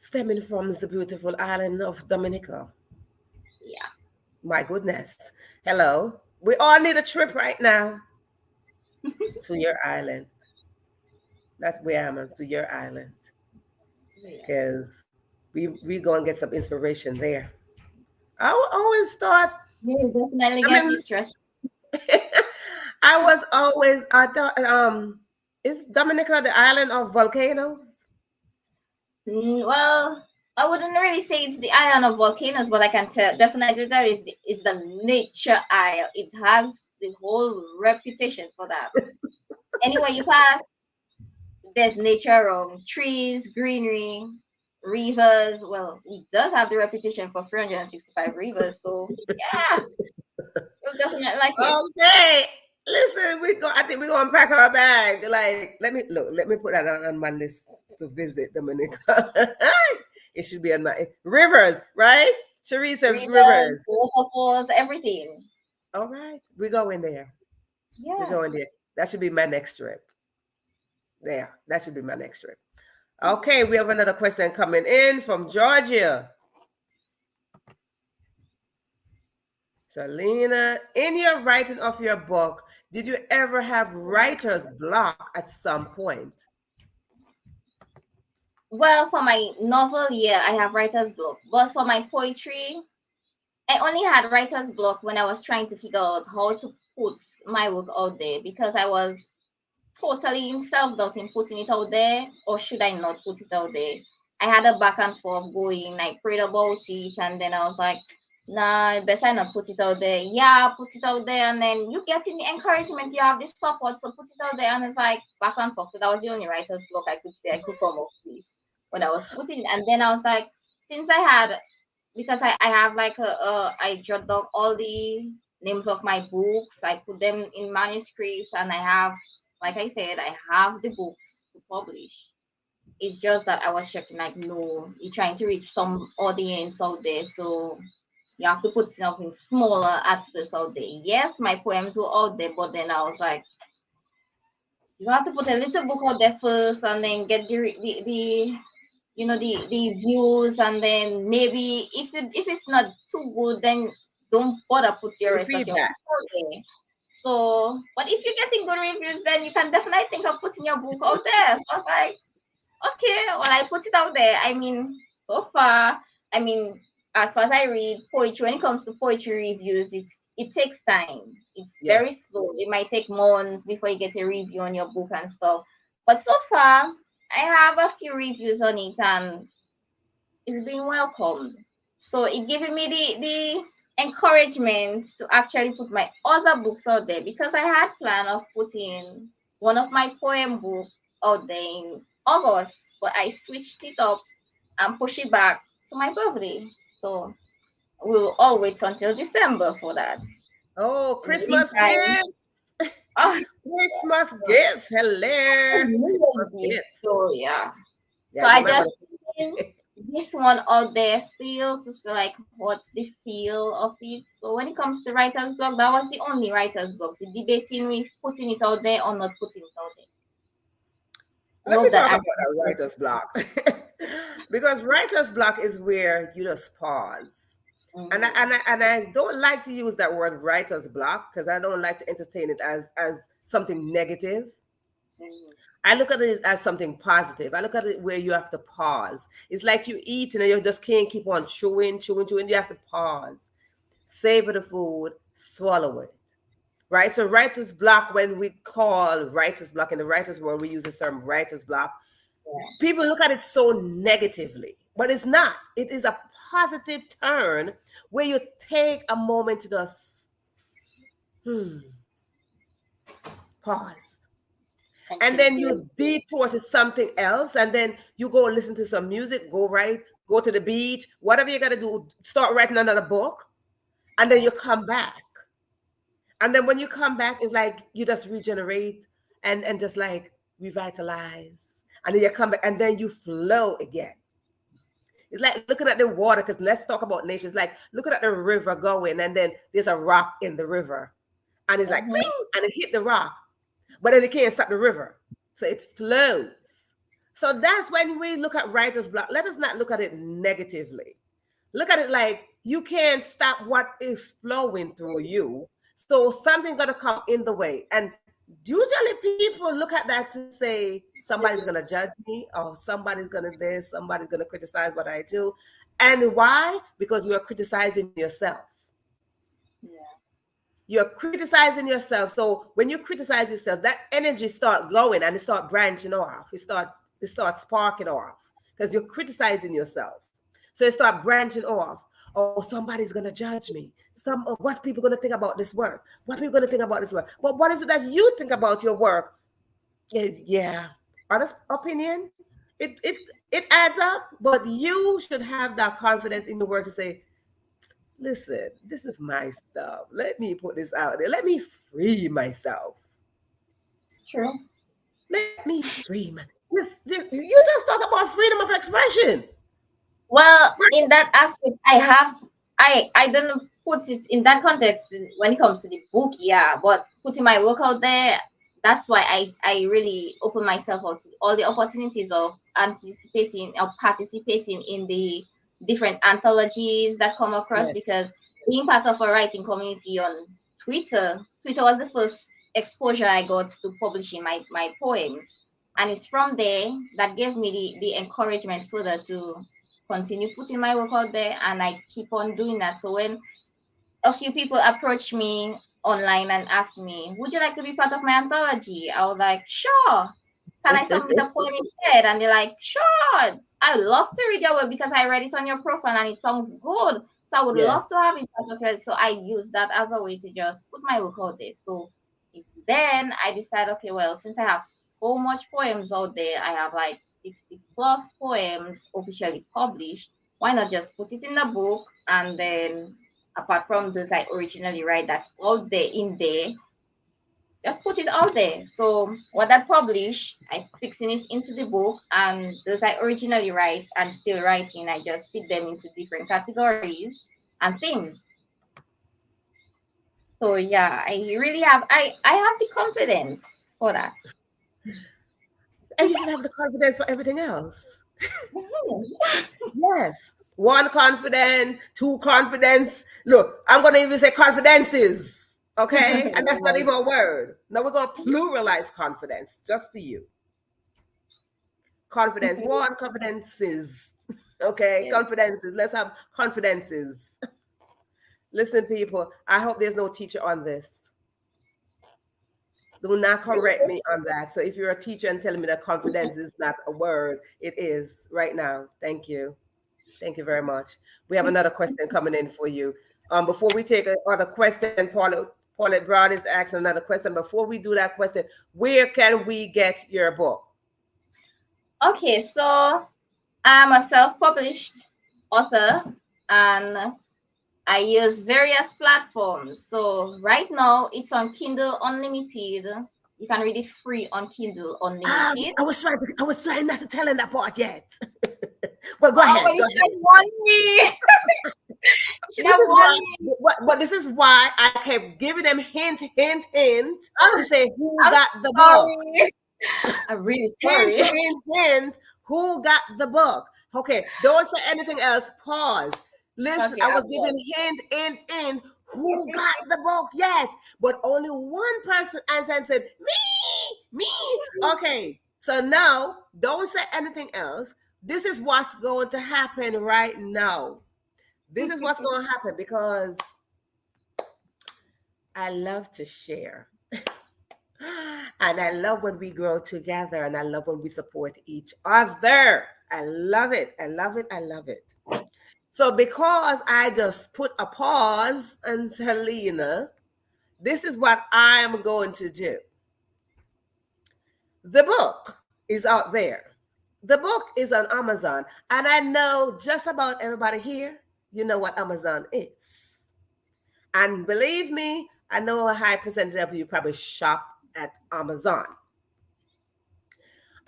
stemming from the beautiful island of Dominica.
Yeah.
My goodness. Hello. We all need a trip right now. To your island. That's where I'm at, to your island.
Yeah.
Because we go and get some inspiration there. Always thought,
You will definitely
I
get
mean,
it. Trust.
I was always, I thought, is Dominica the island of volcanoes?
Well, I wouldn't really say it's the island of volcanoes, but I can tell definitely that is the nature isle. It has the whole reputation for that. Anywhere you pass, there's nature around, trees, greenery, rivers. Well, it does have the reputation for 365 rivers, so yeah, you'll definitely like it.
Okay. Listen, we go. I think we're gonna pack our bag. Like, let me look. Let me put that on my list to visit Dominica. It should be on my rivers, right? Cherise said
Rivers,
rivers.
waterfalls, everything.
All right, we go in there. We
Yeah.
go in there. That should be my next trip. Yeah, that should be my next trip. Okay, we have another question coming in from Georgia. Serlina, in your writing of your book, did you ever have writer's block at some point?
Well, for my novel, yeah, I have writer's block. But for my poetry, I only had writer's block when I was trying to figure out how to put my work out there because I was totally in self doubt in putting it out there, or should I not put it out there? I had a back and forth going. I prayed about it, and then I was like, nah, best I not put it out there. Yeah, put it out there, and then you getting the encouragement, you have the support, so put it out there, and it's like back and forth. So that was the only writer's block I could say I could come up with when I was putting it. And then I was like, since I had, because I have like I jot down all the names of my books. I put them in manuscript, and I have, like I said, I have the books to publish. It's just that I was checking, like, no, you're trying to reach some audience out there, so you have to put something smaller at first out there. Yes, my poems were out there, but then I was like, you have to put a little book out there first, and then get the the views, and then maybe if it's not too good, then don't bother put your
The
rest of your book
feedback.
out there. So, but if you're getting good reviews, then you can definitely think of putting your book out there. So I was like, okay, well, I put it out there. I mean, so far, I mean, as far as I read poetry, when it comes to poetry reviews, it takes time. It's very
Yes.
slow. It might take months before you get a review on your book and stuff. But so far, I have a few reviews on it, and it's been welcomed. So it giving me the encouragement to actually put my other books out there, because I had plan of putting one of my poem book out there in August, but I switched it up and pushed it back to my birthday. So we'll all wait until December for that.
Oh,
In the
Christmas
meantime,
gifts.
oh,
Christmas gifts. Hello.
New Year's
Christmas
gift.
gifts.
So yeah. So
Yeah, you
I
might want
just
to.
put this one out there still to see like what's the feel of it. So when it comes to writer's block, that was the only writer's block. The debating with putting it out there or not putting it out there. I
Let me
hope that
talk about
answers
that
your
writer's block. Because writer's block is where you just pause. And I,
question.
and I, and I don't like to use that word writer's block because I don't like to entertain it as something negative.
Mhm.
I look at it as something positive. I look at it where you have to pause. It's like you eat and you just can't keep on chewing, chewing, chewing. You have to pause, savor the food, swallow it. Right? So writer's block, when we call writer's block in the writer's world, we use the term writer's block.
Yeah.
People look at it so negatively, but it's not. It is a positive turn where you take a moment to just hmm, pause.
And
And
choose
then
the
you detour to something else, and then you go listen to some music, go write, go to the beach, whatever you got to do, start writing another book, and then you come back. And then when you come back, it's like you just regenerate and just like revitalize. And then you come back and then you flow again. It's like looking at the water, because let's talk about nature. It's like looking at the river going, and then there's a rock in the river. And it's like,
Mhm.
bing, and it hit the rock. But then it can't stop the river. So it flows. So that's when we look at writer's block. Let us not look at it negatively. Look at it like you can't stop what is flowing through you. So something gonna come in the way. And usually people look at that to say somebody's gonna judge me, or somebody's gonna this, somebody's gonna criticize what I do. And why? Because you are criticizing yourself.
Yeah.
You're criticizing yourself. So when you criticize yourself, that energy start glowing and it start branching off. It starts sparking off because you're criticizing yourself. So it start branching off. Oh, somebody's gonna judge me. What people gonna think about this work? What people gonna think about this work? But what is it that you think about your work? Yeah, honest opinion. It adds up, but you should have that confidence in your work to say, listen, this is my stuff. Let me put this out there. Let me free myself.
True.
Let me free my. You just talk about freedom of expression.
Well, in that aspect, I don't put it in that context when it comes to the book, yeah. But putting my work out there, that's why I really open myself up to all the opportunities of anticipating or participating in the different anthologies that come across,
Yes,
because being part of a writing community on Twitter was the first exposure I got to publishing my poems. And it's from there that gave me the encouragement further to continue putting my work out there, and I keep on doing that. So when a few people approached me online and asked me, "Would you like to be part of my anthology?" I was like, "Sure." Can I submit a poem instead? And they're like, "Sure. I love to read your work because I read it on your profile and it sounds good. So I would love
yes.
to have it part of it." So I use that as a way to just put my work out there. So it's then I decide, okay, well, since I have so much poems out there, I have like 60 plus poems officially published. Why not just put it in the book, and then apart from those I originally write that's all there in there, just put it out there. So what I publish, I fixing it into the book, and those I originally write and still writing, I just fit them into different categories and things. So yeah, I have the confidence for that.
And you should have the confidence for everything else.
Mhm.
Yes. One confident, two confidence. Look, I'm going to even say confidences. Okay. And that's not
Right.
even a word. Now we're going to pluralize confidence just for you. Confidence. One, confidences. Okay.
Yes.
Confidences. Let's have confidences. Listen, people, I hope there's no teacher on this. Do not correct me on that. So if you're a teacher and telling me that confidence is not a word, it is right now. Thank you. Thank you very much. We have another question coming in for you. Before we take another question, Paulette Brown is asking another question. Before we do that question, where can we get your book?
Okay, so I'm a self-published author, and I use various platforms. So right now it's on Kindle Unlimited. You can read it free on Kindle
Ah,
Unlimited.
I was trying not to tell him that part yet. Well, go
Oh,
ahead.
but you
Go
should
ahead.
have warned me. You should
This
have
is
warned
why,
me.
but this is why I kept giving them hint
Oh,
to say who
I'm
got the book.
sorry. I'm really
Hint,
sorry.
hint. Who got the book? Okay, don't say anything else. Pause. Listen,
Okay,
I
I
was giving
will.
hint. Who got the book yet? But only one person answered and said, me. Okay, so now don't say anything else. This is what's going to happen right now. This is what's going to happen because I love to share. And I love when we grow together and I love when we support each other. I love it. I love it. I love it. So because I just put a pause on Serlina, this is what I'm going to do. The book is out there. The book is on Amazon. And I know just about everybody here, you know what Amazon is. And believe me, I know a high percentage of you probably shop at Amazon.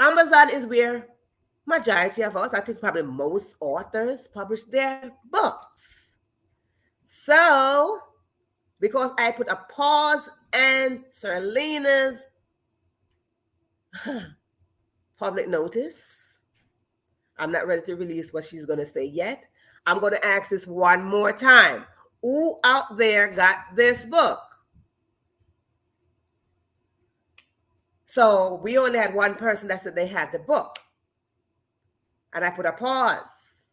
Amazon is where majority of us, I think probably most authors publish their books. So, because I put a pause and Serlina's public notice, I'm not ready to release what she's going to say yet. I'm going to ask this one more time. Who out there got this book? So we only had one person that said they had the book. And I put a pause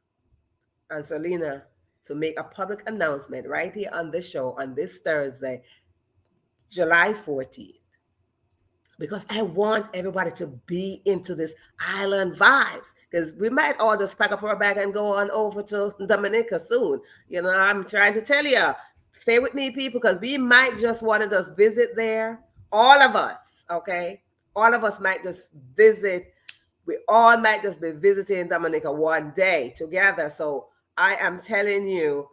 on Serlina to make a public announcement right here on this show on this Thursday, July 14th. Because I want everybody to be into this island vibes. Because we might all just pack up our bag and go on over to Dominica soon. You know, I'm trying to tell you, stay with me, people, because we might just want to just visit there. All of us, okay? All of us might just visit. We all might just be visiting Dominica one day together. So I am telling you,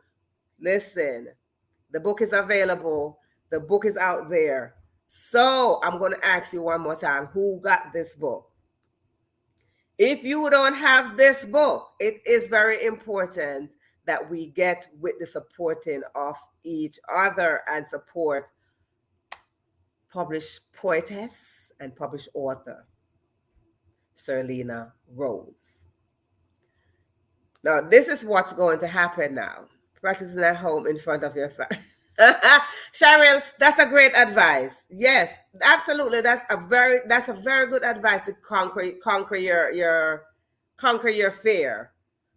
listen, the book is available. The book is out there. So I'm going to ask you one more time, who got this book? If you don't have this book, it is very important that we get with the supporting of each other and support published poetess and published author, Serlina Rose. Now, this is what's going to happen now. Practicing at home in front of your family. Cheryl, that's a great advice. Yes, absolutely. That's a very good advice to conquer your fear.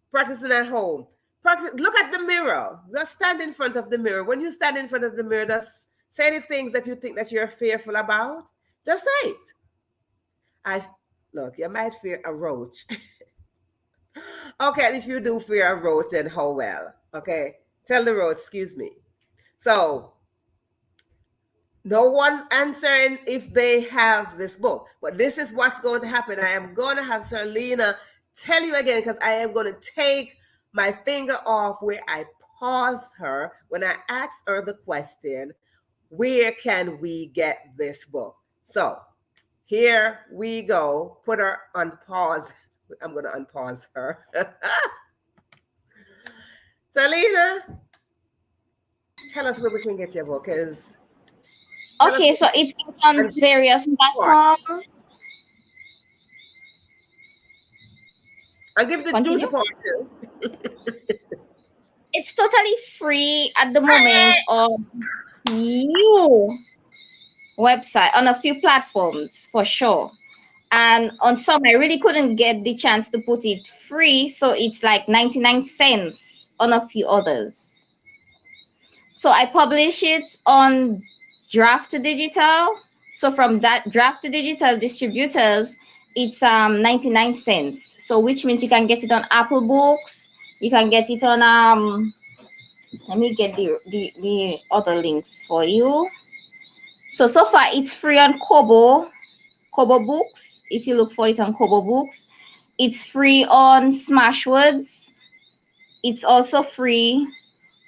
Practicing at home. Practice. Look at the mirror. Just stand in front of the mirror. When you stand in front of the mirror, just say the things that you think that you're fearful about. Just say it. Look, you might fear a roach. Okay, if you do fear a roach, then how well? Okay, tell the roach, excuse me. So, no one answering if they have this book. But this is what's going to happen. I am going to have Serlina tell you again, because I am going to take my finger off where I paused her when I asked her the question, where can we get this book? So, here we go. Put her on pause. I'm going to unpause her. Serlina, tell us where we can get your book.
Okay, so it's on various platforms.
I'll give the juicy part too.
It's totally free at the moment on you website, on a few platforms for sure. And on some, I really couldn't get the chance to put it free, so it's like 99 cents on a few others. So I publish it on Draft to Digital. So from that Draft to Digital distributors, it's 99 cents. So which means you can get it on Apple Books. You can get it on let me get the other links for you. So far it's free on Kobo Books. If you look for it on Kobo Books, it's free on Smashwords. It's also free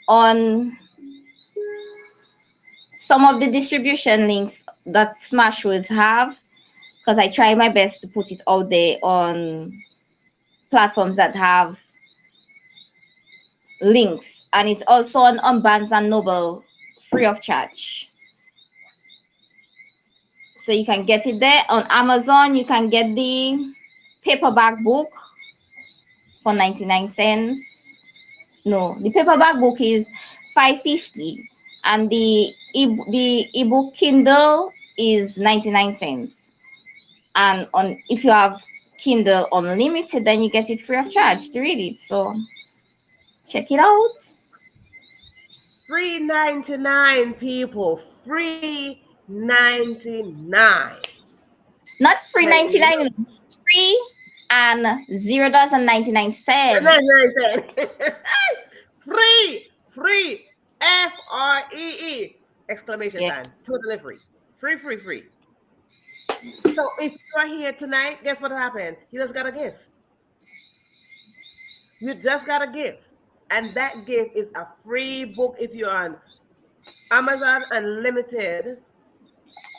on some of the distribution links that Smashwords have, because I try my best to put it out there on platforms that have links, and it's also on Barnes and Noble free of charge. So you can get it there. On Amazon, you can get the paperback book for 99 cents. No, the paperback book is $5.50, and the ebook Kindle is 99 cents. And if you have Kindle Unlimited, then you get it free of charge to read it. So check it out.
Free 99, people. Free 99.
Not free 99, free and $0.99.
99 cents. Free. FREE! Exclamation sign. Totally free. Free. So if you are here tonight, guess what happened? You just got a gift. You just got a gift. And that gift is a free book if you're on Amazon Unlimited,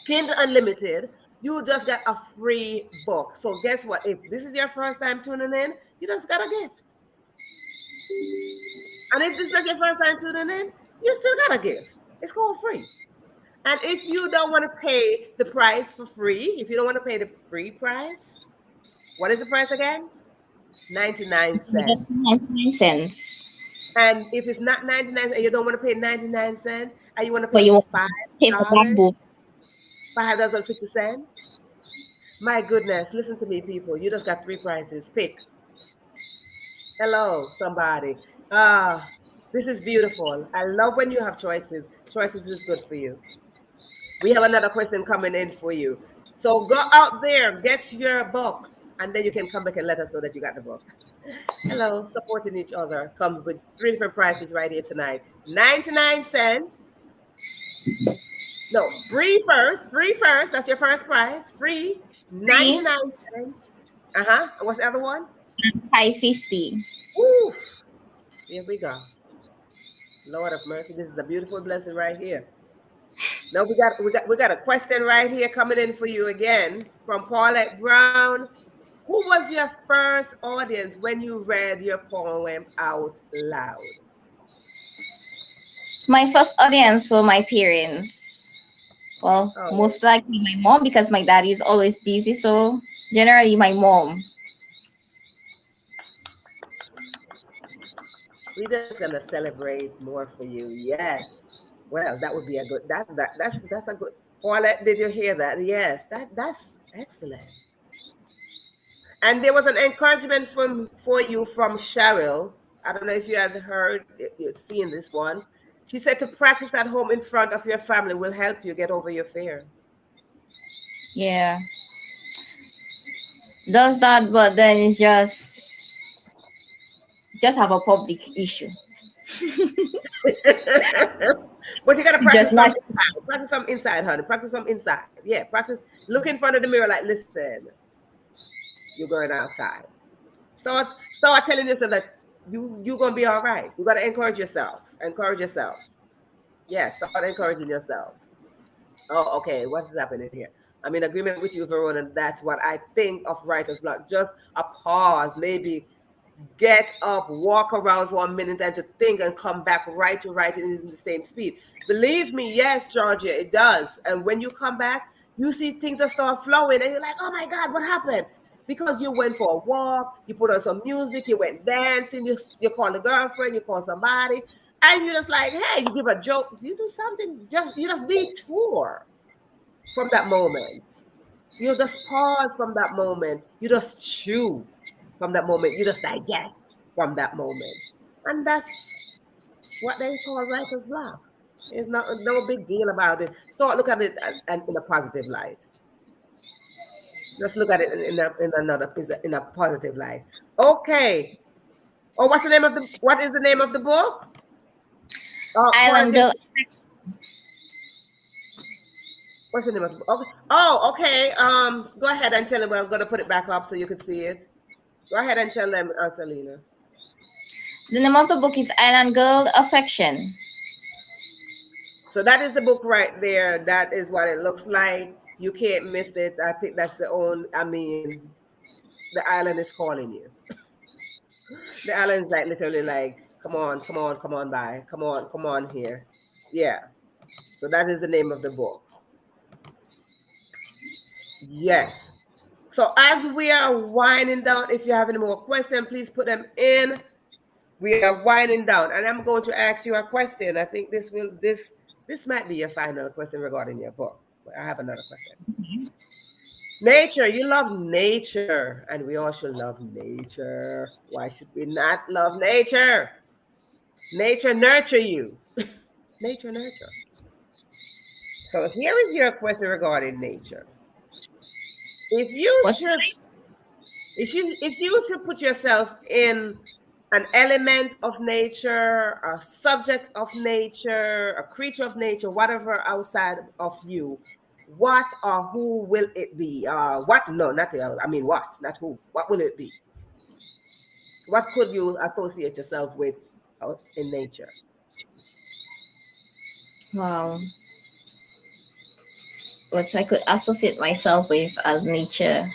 Kindle Unlimited. You just got a free book. So guess what? If this is your first time tuning in, you just got a gift. And if this is not your first time tuning in, you still got a gift. It's called free. And if you don't want to pay the price for free, if you don't want to pay the free price, what is the price again? 99 cents.
99 cents.
And if it's not 99 cents and you don't want to pay 99 cents and you want to pay $5, $5.50, My goodness, listen to me, people. You just got three prizes. Pick. Hello, somebody. Ah, this is beautiful. I love when you have choices. Choices is good for you. We have another question coming in for you. So go out there, get your book, and then you can come back and let us know that you got the book. Hello, supporting each other. Comes with three different prices right here tonight. 99 cents. No, free first. Free first. That's your first prize. Free.
Free,
99 cents. Uh-huh. What's the other one?
550.
Woo. Here we go. Lord of mercy. This is a beautiful blessing right here. No, we got a question right here coming in for you again from Paulette Brown. Who was your first audience when you read your poem out loud?
My first audience were my parents. Well,
Oh,
most likely my mom because my daddy is always busy. So generally my mom.
we're just gonna celebrate more for you. Yes. Well, that would be a good that's a good Paulette, did you hear that? Yes, that's excellent. And there was an encouragement from for you from Cheryl. I don't know if you had heard you've seen this one. She said to practice at home in front of your family will help you get over your fear.
Yeah, does that, but then it's just have a public issue.
But you gotta
Just
practice from
not.
inside. Practice from inside, honey. Practice from inside. Yeah, practice. Look in front of the mirror like, listen, you're going outside. Start telling yourself that you're gonna be all right. You gotta encourage yourself. Encourage yourself. Yeah, start encouraging yourself. Oh, okay. What is happening here? I'm in agreement with you, Verona. That's what I think of writer's block. Just a pause, maybe get up, walk around for a minute and to think and come back right to writing in the same speed. Believe me, yes, Georgia, it does. And when you come back, you see things that start flowing and you're like, oh my God, what happened? Because you went for a walk, you put on some music, you went dancing, you call a girlfriend, you call somebody, and you're just like, hey, you give a joke, you do something, you just detour from that moment. You just pause from that moment. You just chew from that moment. You just digest from that moment. And that's what they call writer's block. It's not no big deal about it. Start look at it in a positive light. Just look at it in a positive light. Okay. Oh, what is the name of the book? Oh,
Island
quarantine.
girl.
What's the name of the book? Okay. Oh, okay. Go ahead and tell them. I'm gonna put it back up so you can see it. Go ahead and tell them, Serlina.
The name of the book is Island Girl Affection.
So that is the book right there. That is what it looks like. You can't miss it. I think that's the only. I mean, the island is calling you. The island is like literally like, come on, come on, come on by, come on here. Yeah. So that is the name of the book. Yes. So as we are winding down, if you have any more questions, please put them in. We are winding down, and I'm going to ask you a question. I think this might be your final question regarding your book. But I have another question. Nature, you love nature, and we all should love nature. Why should we not love nature? Nature nurture you. Nature nurture. So here is your question regarding nature. If you
What's
should if you should put yourself in an element of nature, a subject of nature, a creature of nature, whatever outside of you, what or who will it be? What? No, not the. I mean, what? Not who. What will it be? What could you associate yourself with in nature?
wow? What I could associate myself with as nature?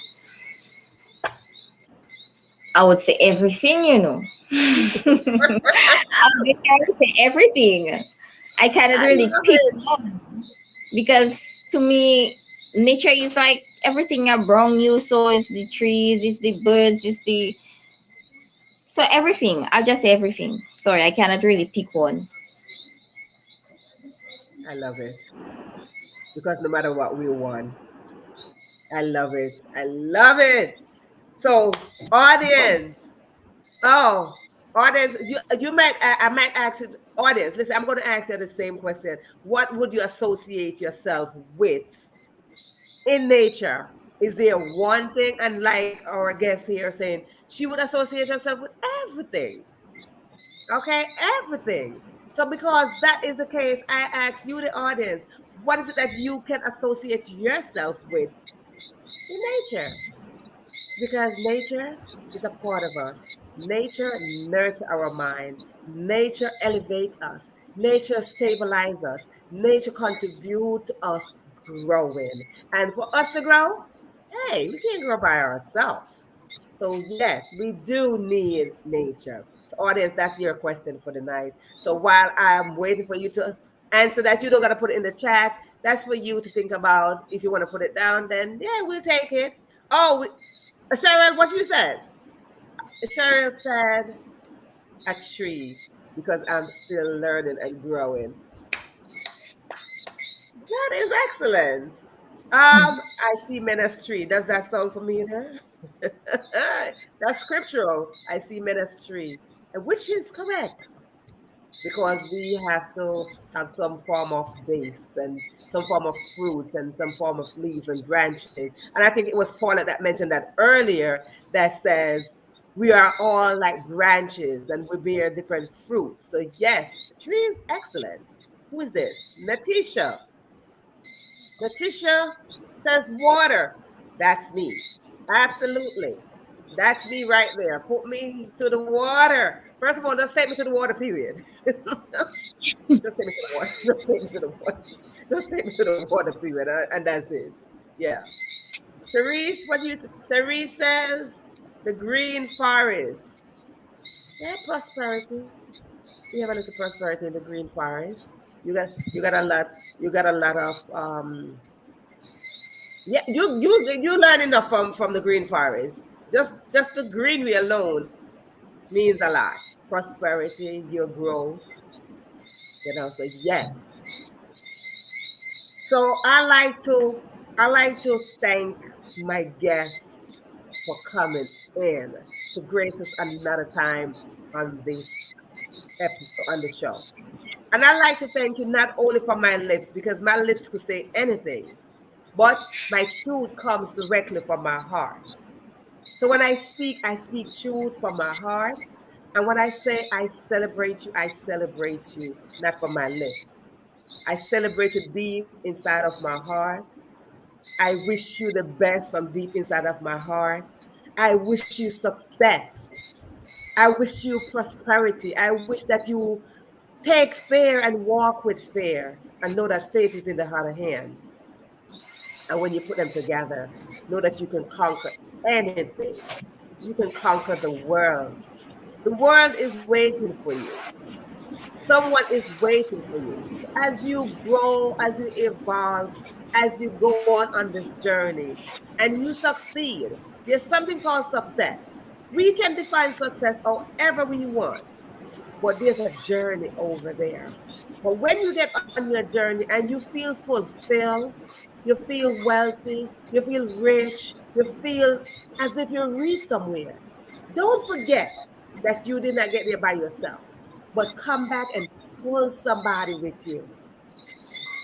I would say everything. I would be trying to say everything. I cannot
I
really
love
pick
it.
one because to me, nature is like everything around you. So it's the trees, it's the birds, it's the so everything. I'll just say everything. Sorry, I cannot really pick one.
I love it because no matter what, we won. I love it. I love it. So, audience. Oh, audience, you might I might ask you, audience. Listen, I'm going to ask you the same question. What would you associate yourself with in nature? Is there one thing? And like our guest here saying, she would associate herself with everything. Okay, everything. So because that is the case, I ask you, the audience, what is it that you can associate yourself with in nature? Because nature is a part of us. Nature nurture our mind. Nature elevate us. Nature stabilize us. Nature contribute to us growing. And for us to grow, hey, we can't grow by ourselves. So yes, we do need nature. So audience, that's your question for the night. So while I'm waiting for you to answer that, you don't gotta put it in the chat. That's for you to think about. If you want to put it down, then yeah, we'll take it. Oh, Cheryl, what you said? Cheryl said a tree because I'm still learning and growing. That is excellent. I see men as tree. Does that sound familiar? That's scriptural. I see men as tree, which is correct because we have to have some form of base and some form of fruit and some form of leaf and branches. And I think it was Paula that mentioned that earlier that says we are all like branches and we bear different fruits. So yes, the tree is excellent. Who is this? Natisha. Natisha says water. That's me. Absolutely. That's me right there. Put me to the water. First of all, just take me to the water, period. Just take me to the water. Just take me to the water. Just take me to the water, period. And that's it. Yeah. Therese, what do you say? Therese says the green forest. Yeah, prosperity. We have a little prosperity in the green forest. You got a lot of yeah, you learn enough from the green forest. Just the greenery alone means a lot. Prosperity, your growth, so yes. So I like to thank my guests for coming in to grace us another time on this episode on the show. And I like to thank you not only for my lips, because my lips could say anything, but my truth comes directly from my heart. So when I speak truth from my heart. And when I say I celebrate you, not from my lips. I celebrate you deep inside of my heart. I wish you the best from deep inside of my heart. I wish you success. I wish you prosperity. I wish that you take fear and walk with fear and know that faith is in the other hand. And when you put them together, know that you can conquer anything. You can conquer the world. The world is waiting for you. Someone is waiting for you. So as you grow, as you evolve, as you go on this journey, and you succeed, there's something called success. We can define success however we want, but there's a journey over there. But when you get on your journey and you feel fulfilled, you feel wealthy, you feel rich, you feel as if you reach somewhere, don't forget that you did not get there by yourself, but come back and pull somebody with you.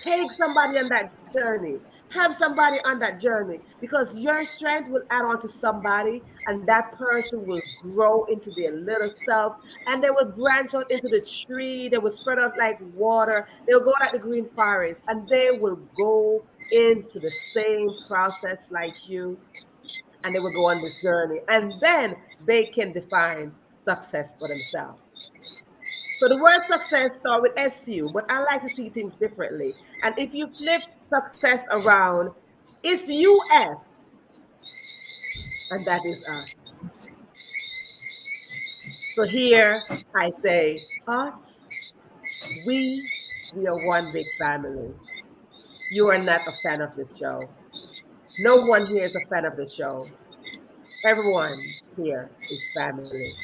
Take somebody on that journey. Have somebody on that journey because your strength will add on to somebody, and that person will grow into their little self and they will branch out into the tree. They will spread out like water. They'll go like the green forest and they will go into the same process like you, and they will go on this journey. And then they can define success for themselves. So the word success start with SU, but I like to see things differently. And if you flip success around, it's US, and that is us. So here I say us, we, we are one big family. You are not a fan of this show. No one here is a fan of the show. Everyone here is family.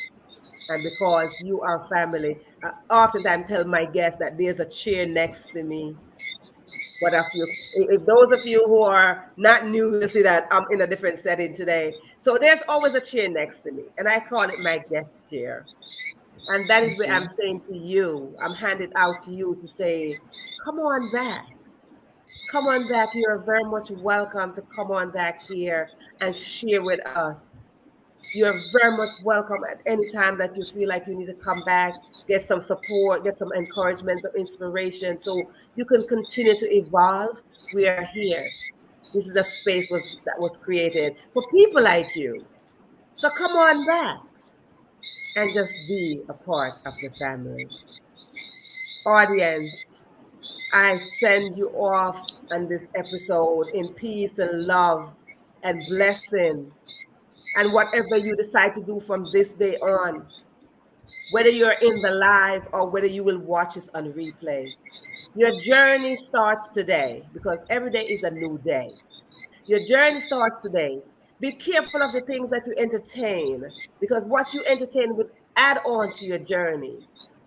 And because you are family, I oftentimes tell my guests that there's a chair next to me. What if you, if those of you who are not new, you'll see that I'm in a different setting today. So there's always a chair next to me, and I call it my guest chair. And that is where
Okay.
I'm saying to you, I'm handing out to you to say, come on back. Come on back. You're very much welcome to come on back here and share with us. You're very much welcome at any time that you feel like you need to come back, get some support, get some encouragement, some inspiration, so you can continue to evolve. We are here. This is a space that was created for people like you. So come on back and just be a part of the family. Audience, I send you off on this episode in peace and love and blessing. And whatever you decide to do from this day on, whether you're in the live or whether you will watch us on replay, your journey starts today because every day is a new day. Your journey starts today. Be careful of the things that you entertain because what you entertain will add on to your journey.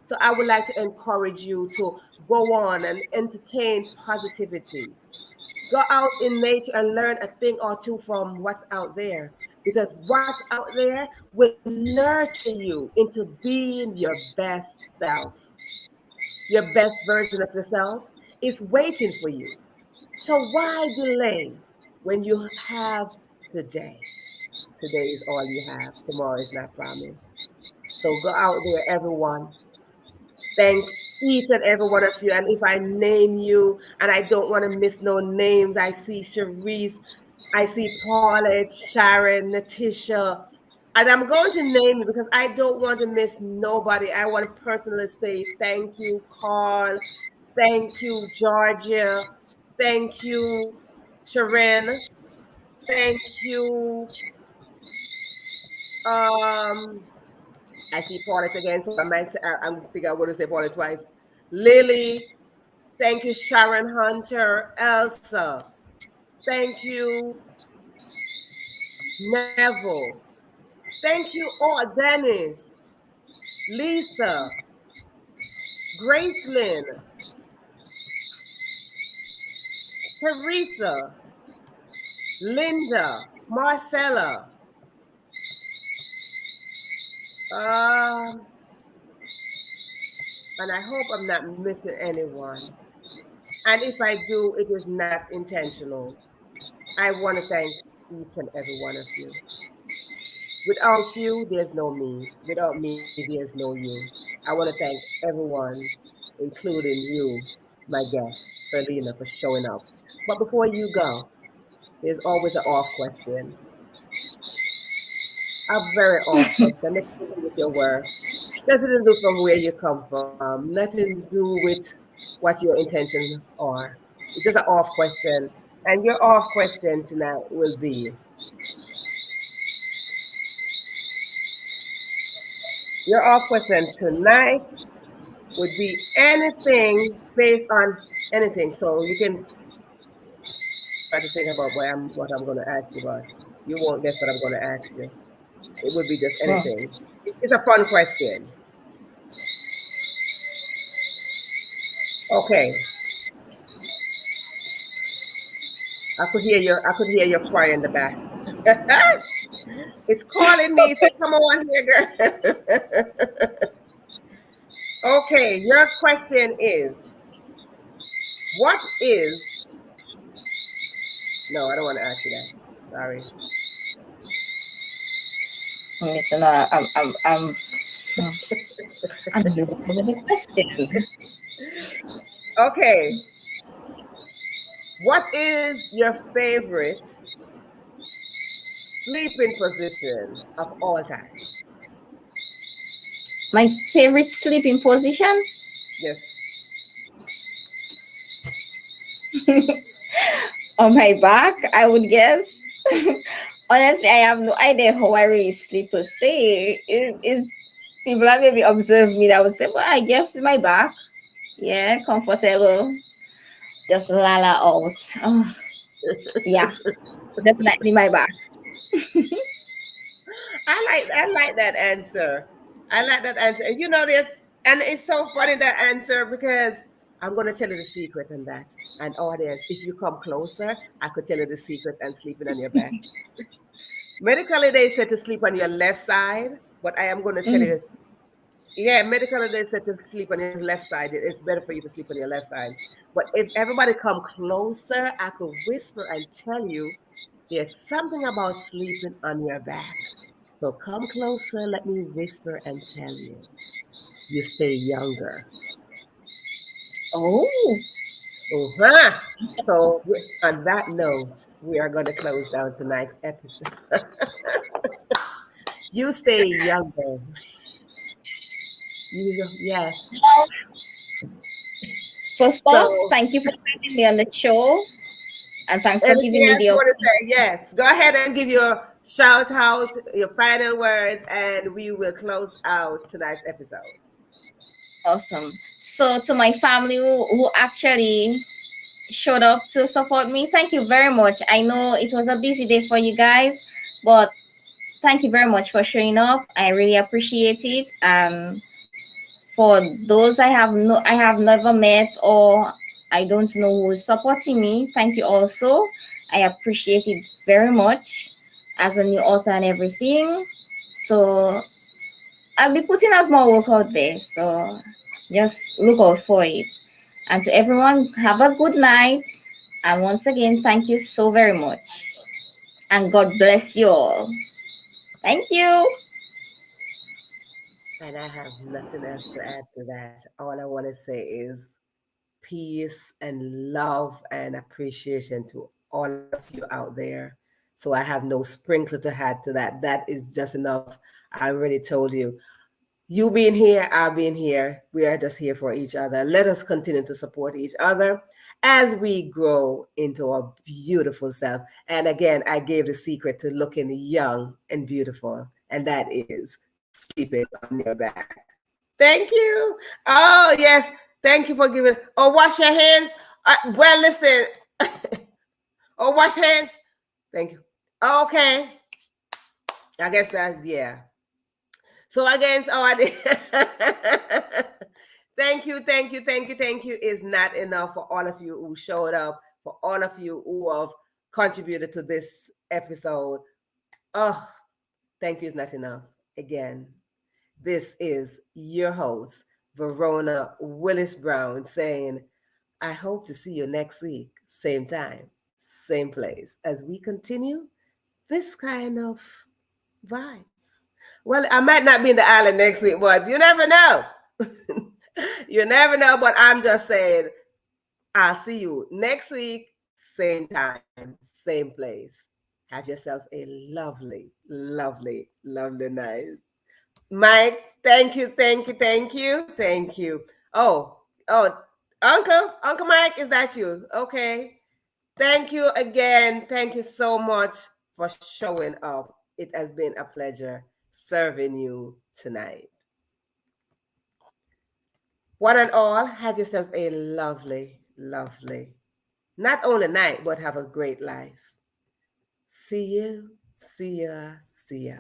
So I would like to encourage you to go on and entertain positivity. Go out in nature and learn a thing or two from what's out there because what's out there will nurture you into being your best self. Your best version of yourself is waiting for you. So why delay when you have today? Today is all you have. Tomorrow is not promised. So go out there, everyone. Thank each and every one of you. And if I name you, and I don't want to miss no names, I see Cherise, I see Paulette, Sharon, Natisha. And I'm going to name you because I don't want to miss nobody. I want to personally say thank you, Carl. Thank you, Georgia. Thank you, Sharon. Thank you. Um, I see Paulette again, so I might say, I think I want to say Paulette twice. Lily. Thank you, Sharon Hunter, Elsa. Thank you, Neville. Thank you all, Dennis, Lisa, Gracelyn, Teresa, Linda, Marcella. Um, and I hope I'm not missing anyone. And if I do, it is not intentional. I want to thank each and every one of you. Without you, there's no me. Without me, there's no you. I want to thank everyone, including you, my guest, Serlina, for showing up. But before you go, there's always an off question. A very off question. Nothing to do with your work. Nothing to do from where you come from. Nothing to do with what your intentions are. It's just an off question. And your off question tonight will be, your off question tonight would be anything based on anything. So you can try to think about what I'm going to ask you, but you won't guess what I'm going to ask you. It would be just
Oh,
anything. It's a fun question. Okay, I could hear your cry in the back. It's calling me. Say, come on here, girl. Okay, your question is, what is? No, I don't want to ask you that. Sorry.
listen, hmm, I'm looking for the question.
Okay, what is your favorite sleeping position of all time?
My favorite sleeping position
Yes.
on my back, I would guess. Honestly, I have no idea how I really sleep per se. It is people that maybe observe me that would say, well, I guess it's my back. Yeah, comfortable. Just lala out. Oh, yeah, definitely my back.
I like that answer. I like that answer. And you know this, and it's so funny that answer because I'm going to tell you the secret on that. And audience, if you come closer, I could tell you the secret and sleeping on your back. Medically, they said to sleep on your left side, but I am going to tell
Mm.
you, yeah, medically, they said to sleep on your left side. It's better for you to sleep on your left side. But if everybody come closer, I could whisper and tell you there's something about sleeping on your back. So come closer, let me whisper and tell you. You stay younger.
Oh,
Uh-huh. So on that note, we are going to close down tonight's episode. You stay younger. Yes.
first off,
So
thank you for having me on the show, and thanks for
anything
giving me
else
the
you want to
opportunity.
say? Yes. Go ahead and give your shout out, your final words, and we will close out tonight's episode.
Awesome. So, to my family who actually showed up to support me, thank you very much. I know it was a busy day for you guys, but thank you very much for showing up. I really appreciate it. For those I have never met or I don't know who is supporting me, thank you also. I appreciate it very much as a new author and everything. So I'll be putting out more work out there. So just look out for it. And to everyone, have a good night. And once again, thank you so very much. And God bless you all. Thank you.
And I have nothing else to add to that. All I want to say is peace and love and appreciation to all of you out there. So I have no sprinkle to add to that. That is just enough. I already told you. You being here, I being here. We are just here for each other. Let us continue to support each other as we grow into our beautiful self. And again, I gave the secret to looking young and beautiful, and that is sleeping on your back. Thank you. Oh, yes. Thank you for giving. Oh, wash your hands. Well, listen. Oh, wash hands. Thank you. Okay. I guess that's, yeah. So again, oh, I did. Thank you, thank you, thank you, thank you is not enough for all of you who showed up, for all of you who have contributed to this episode. Oh, thank you is not enough. Again, this is your host, Verona Willis-Brown, saying, I hope to see you next week, same time, same place, as we continue this kind of vibes. Well, I might not be in the island next week, but you never know. You never know, but I'm just saying, I'll see you next week, same time, same place. Have yourself a lovely, lovely, lovely night. Mike, thank you, thank you, thank you, thank you. Oh, Uncle Mike, is that you? Okay. Thank you again. Thank you so much for showing up. It has been a pleasure serving you tonight. One and all, have yourself a lovely, lovely, not only night, but have a great life. See you, see ya, see ya.